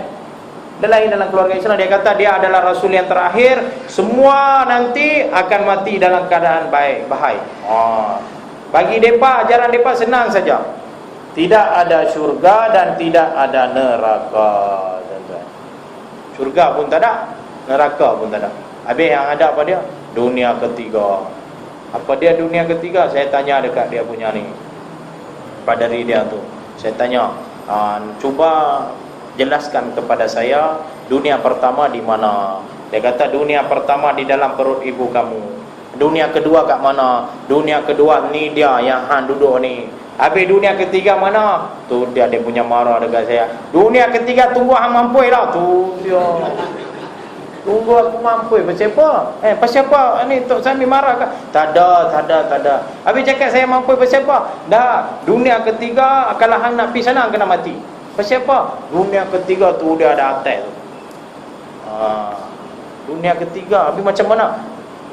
Dia lahir dalam keluarga Islam. Dia kata dia adalah rasul yang terakhir. Semua nanti akan mati dalam keadaan baik, Bahai. Bagi mereka, ajaran mereka senang saja. Tidak ada syurga dan tidak ada neraka. Syurga pun tak ada, neraka pun tak ada. Habis yang ada apa dia? Dunia ketiga. Apa dia dunia ketiga? Saya tanya dekat dia punya ni, padari dia tu. Saya tanya, cuba jelaskan kepada saya dunia pertama di mana. Dia kata dunia pertama di dalam perut ibu kamu. Dunia kedua kat mana? Dunia kedua ni dia yang hang duduk ni. Habis dunia ketiga mana? Tu dia punya marah dekat saya. Dunia ketiga tunggu hang mampu lah. Tu dia. Tunggu aku mampu. Pasal apa? Pasal apa? Ni Tok Sami marah ke? Tak ada. Habis cakap saya mampu pasal apa? Dah. Dunia ketiga kalau hang nak pergi sana hang kena mati. Pasal apa? Dunia ketiga tu dia ada atas tu. Dunia ketiga. Habis macam mana?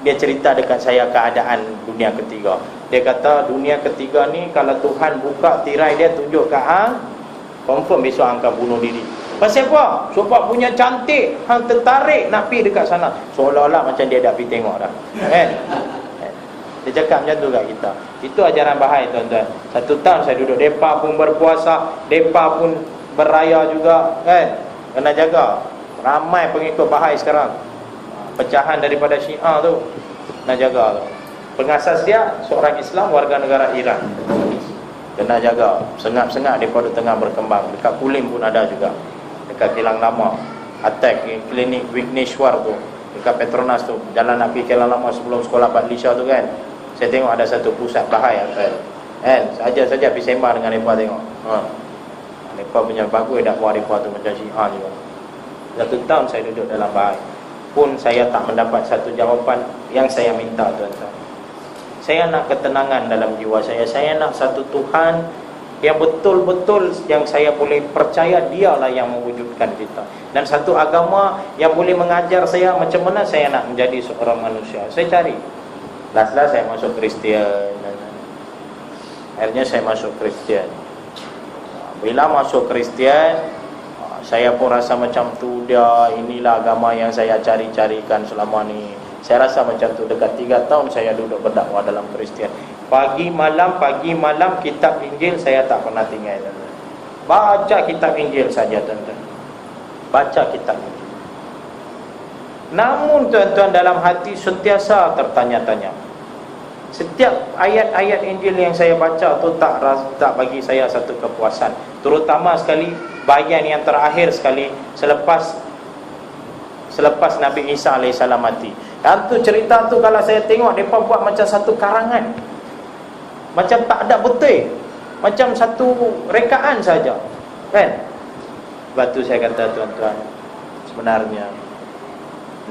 Dia cerita dekat saya keadaan dunia ketiga. Dia kata dunia ketiga ni kalau Tuhan buka tirai dia tunjuk kat hang, confirm besok hang akan bunuh diri. Pasal apa? Sebab punya cantik, hang tertarik nak pergi dekat sana. Seolah-olah macam dia dah pergi tengok dah. Kan? Dia cakap macam tu kat kita. Itu ajaran Bahai, tuan-tuan. 1 tahun saya duduk, depa pun berpuasa, depa pun beraya juga, kan? Kena jaga. Ramai pengikut Bahai sekarang. Pecahan daripada Syiah tu, kena jaga tu. Pengasas dia seorang Islam warga negara Iran. Kena jaga. Sengap-sengap mereka tengah berkembang. Dekat Kulim pun ada juga. Dekat Kilang Lama, attack klinik Wigneshwar tu, dekat Petronas tu, jalan nak pergi Kilang Lama sebelum sekolah Patlisha tu kan. Saya tengok ada satu pusat Bahai kan. Saja-saja pergi sembang dengan mereka tengok. Mereka punya bagus dakwah mereka tu macam Syiah juga. 1 tahun saya duduk dalam Bahai, pun saya tak mendapat satu jawapan yang saya minta, tuan-tuan. Saya nak ketenangan dalam jiwa saya. Saya nak satu Tuhan yang betul-betul yang saya boleh percaya dialah yang mewujudkan kita. Dan satu agama yang boleh mengajar saya macam mana saya nak menjadi seorang manusia. Saya cari. Last-last saya masuk Kristian. Akhirnya saya masuk Kristian. Bila masuk Kristian, saya pun rasa macam tu, inilah agama yang saya cari-carikan selama ni. Saya rasa macam tu. Dekat 3 tahun saya duduk berdakwah dalam Kristian. Pagi malam kitab Injil saya tak pernah tinggal. Baca kitab Injil saja, tuan-tuan. Baca kitab Injil. Namun tuan-tuan, dalam hati sentiasa tertanya-tanya. Setiap ayat-ayat Injil yang saya baca tu tak bagi saya satu kepuasan. Terutama sekali bahagian yang terakhir sekali selepas Nabi Isa AS mati. Dan tu cerita tu kalau saya tengok mereka buat macam satu karangan, macam tak ada betul, macam satu rekaan saja, kan? Sebab tu saya kata, tuan-tuan, sebenarnya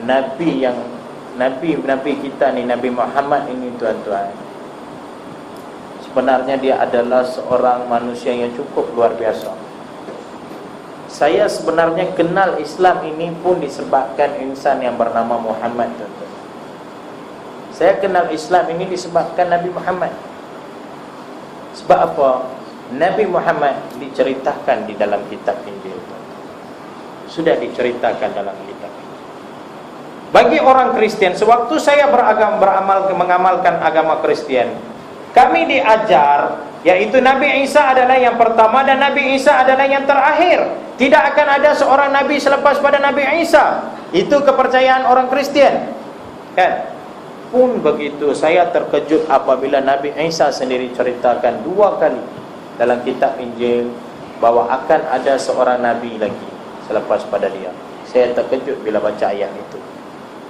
Nabi kita ni, Nabi Muhammad ini, tuan-tuan, sebenarnya dia adalah seorang manusia yang cukup luar biasa. Saya sebenarnya kenal Islam ini pun disebabkan insan yang bernama Muhammad, tuan-tuan. Saya kenal Islam ini disebabkan Nabi Muhammad. Sebab apa? Nabi Muhammad diceritakan di dalam kitab Injil, tuan-tuan. Sudah diceritakan dalam kitab Injil. Bagi orang Kristian, sewaktu saya mengamalkan agama Kristian, kami diajar, yaitu Nabi Isa adalah yang pertama dan Nabi Isa adalah yang terakhir. Tidak akan ada seorang Nabi selepas pada Nabi Isa. Itu kepercayaan orang Kristian, kan? Pun begitu, saya terkejut apabila Nabi Isa sendiri ceritakan 2 kali dalam kitab Injil bahawa akan ada seorang Nabi lagi selepas pada dia. Saya terkejut bila baca ayat itu.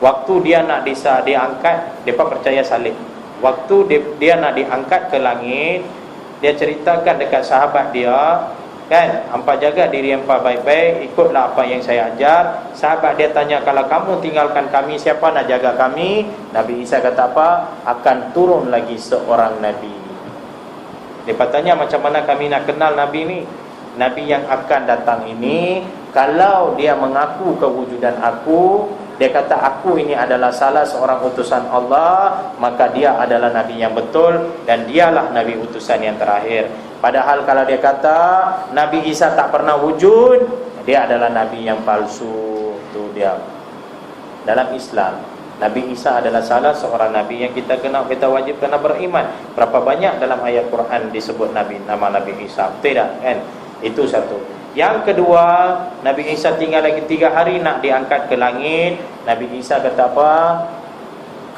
Waktu dia nak diangkat, mereka percaya salib. Waktu dia nak diangkat ke langit, dia ceritakan dekat sahabat dia, kan, hampa jaga diri hampa baik-baik, ikutlah apa yang saya ajar. Sahabat dia tanya, kalau kamu tinggalkan kami, siapa nak jaga kami? Nabi Isa kata apa? Akan turun lagi seorang Nabi. Dia tanya, macam mana kami nak kenal Nabi ni? Nabi yang akan datang ini, kalau dia mengaku kewujudan aku, dia kata aku ini adalah salah seorang utusan Allah, maka dia adalah Nabi yang betul dan dialah Nabi utusan yang terakhir. Padahal kalau dia kata Nabi Isa tak pernah wujud, dia adalah Nabi yang palsu. Itu dia. Dalam Islam, Nabi Isa adalah salah seorang Nabi yang kita wajib kena beriman. Berapa banyak dalam ayat Quran disebut nama Nabi Isa? Tidak, kan? Itu satu. Yang kedua, Nabi Isa tinggal lagi 3 hari nak diangkat ke langit. Nabi Isa kata apa?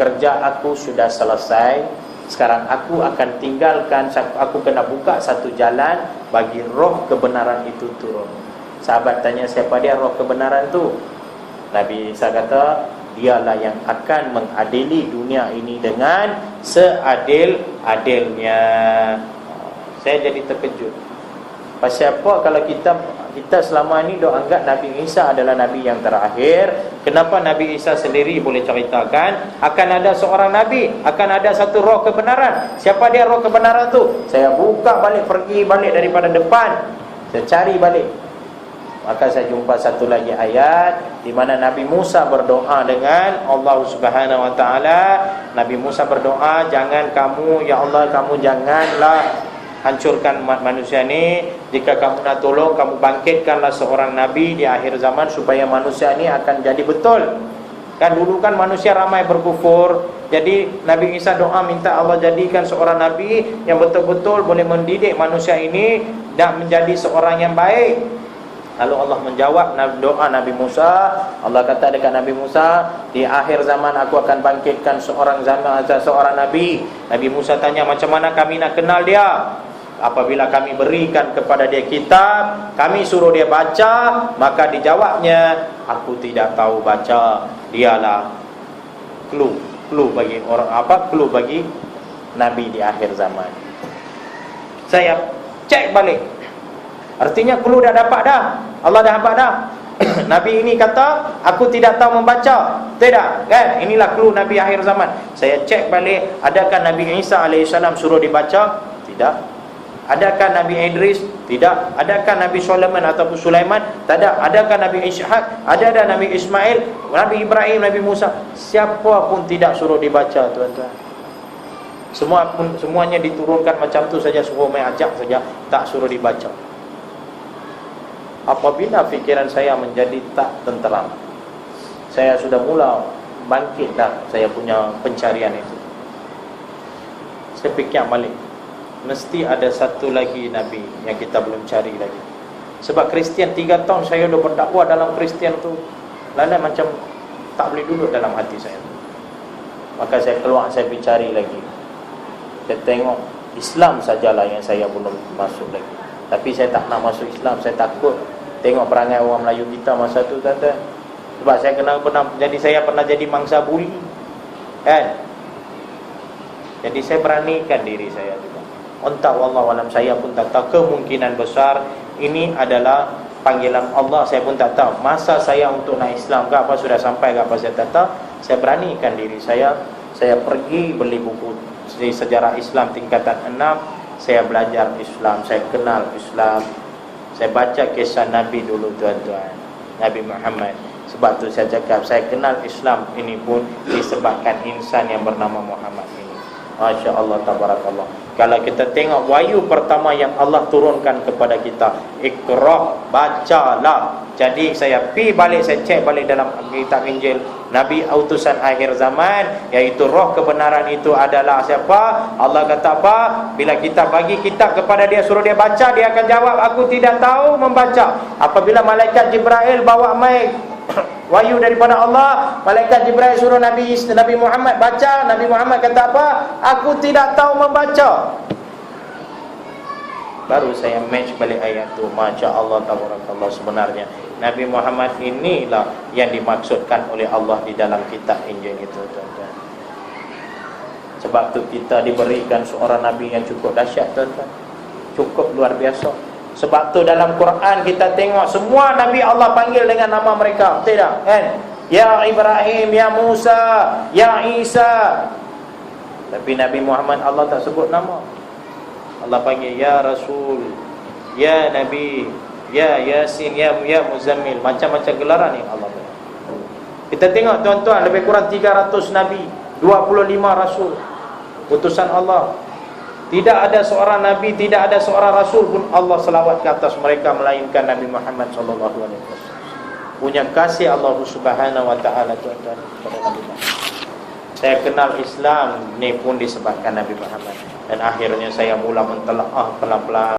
Kerja aku sudah selesai. Sekarang aku akan tinggalkan, aku kena buka satu jalan bagi roh kebenaran itu turun. Sahabat tanya, siapa dia roh kebenaran tu? Nabi Isa kata, dialah yang akan mengadili dunia ini dengan seadil-adilnya. Saya jadi terkejut. Pasal apa kalau kita selama ni dok anggap Nabi Isa adalah Nabi yang terakhir? Kenapa Nabi Isa sendiri boleh ceritakan akan ada seorang Nabi, akan ada satu roh kebenaran? Siapa dia roh kebenaran tu? Saya buka balik, pergi balik daripada depan, saya cari balik. Maka saya jumpa satu lagi ayat di mana Nabi Musa berdoa dengan Allah Subhanahu Wa Taala. Nabi Musa berdoa, jangan kamu, ya Allah, kamu janganlah hancurkan umat manusia ni. Jika kamu nak tolong, kamu bangkitkanlah seorang Nabi di akhir zaman supaya manusia ni akan jadi betul. Kan dulu kan manusia ramai berkufur. Jadi Nabi Isa doa minta Allah jadikan seorang Nabi yang betul-betul boleh mendidik manusia ini dan menjadi seorang yang baik. Lalu Allah menjawab doa Nabi Musa. Allah kata dekat Nabi Musa, di akhir zaman aku akan bangkitkan seorang Nabi. Nabi Musa tanya, macam mana kami nak kenal dia? Apabila kami berikan kepada dia kitab, kami suruh dia baca, maka dijawabnya, aku tidak tahu baca. Dialah clue bagi orang clue bagi Nabi di akhir zaman. Saya cek balik, artinya clue dah dapat dah. Allah dah dapat dah. Nabi ini kata, aku tidak tahu membaca. Tidak, kan? Inilah clue Nabi akhir zaman. Saya cek balik, adakah Nabi Isa AS suruh dibaca? Tidak. Adakah Nabi Idris? Tidak. Adakah Nabi Sulaiman ataupun Sulaiman? Tak. Adakah Nabi Ishaq? Ada Nabi Ismail, Nabi Ibrahim, Nabi Musa? Siapa pun tidak suruh dibaca, tuan-tuan. Semuanya diturunkan macam tu saja, suruh main ajak saja, tak suruh dibaca. Apabila fikiran saya menjadi tak tenteram, saya sudah mula bangkit dah saya punya pencarian itu. Saya fikir balik, mesti ada satu lagi Nabi yang kita belum cari lagi. Sebab Kristian 3 tahun saya dah berdakwah dalam Kristian tu, lain macam tak boleh duduk dalam hati saya. Maka saya keluar, saya pergi cari lagi. Saya tengok Islam sajalah yang saya belum masuk lagi. Tapi saya tak nak masuk Islam, saya takut tengok perangai orang Melayu kita masa tu, tuan-tuan. Sebab saya pernah jadi mangsa buli, kan? Jadi saya beranikan diri saya juga. Entah wallahu alam, saya pun tak tahu, kemungkinan besar ini adalah panggilan Allah, saya pun tak tahu. Masa saya untuk nak Islam ke apa sudah sampai ke apa saya tak tahu. Saya beranikan diri saya pergi beli buku sejarah Islam tingkatan 6. Saya belajar Islam, saya kenal Islam. Saya baca kisah Nabi dulu, tuan-tuan, Nabi Muhammad. Sebab tu saya cakap, saya kenal Islam ini pun disebabkan insan yang bernama Muhammad ini. Masya Allah, tabarakallah. Kalau kita tengok wahyu pertama yang Allah turunkan kepada kita, Iqra, bacalah. Jadi saya pergi balik, saya cek balik dalam kitab Injil, Nabi utusan akhir zaman, iaitu roh kebenaran itu adalah siapa? Allah kata apa? Bila kita bagi kitab kepada dia, suruh dia baca, dia akan jawab, aku tidak tahu membaca. Apabila malaikat Jibril bawa mic wahyu daripada Allah, malaikat Jibril suruh Nabi Muhammad baca. Nabi Muhammad kata apa? Aku tidak tahu membaca. Baru saya match balik ayat tu. Masya Allah, tabarakallah. Sebenarnya Nabi Muhammad inilah yang dimaksudkan oleh Allah di dalam kitab Injil itu, tuan-tuan. Sebab tu kita diberikan seorang Nabi yang cukup dahsyat, tuan-tuan, cukup luar biasa. Sebab tu dalam Quran kita tengok semua Nabi Allah panggil dengan nama mereka, tidak, kan? Ya Ibrahim, ya Musa, ya Isa. Tapi Nabi Muhammad Allah tak sebut nama. Allah panggil ya Rasul, ya Nabi, ya Yasin, ya Muzammil. Macam-macam gelaran yang Allah beri. Kita tengok, tuan-tuan, lebih kurang 300 Nabi, 25 Rasul, utusan Allah. Tidak ada seorang Nabi, tidak ada seorang Rasul pun Allah selawat ke atas mereka melainkan Nabi Muhammad SAW. Punya kasih Allah Subhanahu Wa Taala, tuan-tuan, kepada Nabi Muhammad. Saya kenal Islam ni pun disebabkan Nabi Muhammad. Dan akhirnya saya mula mentelaah pelan-pelan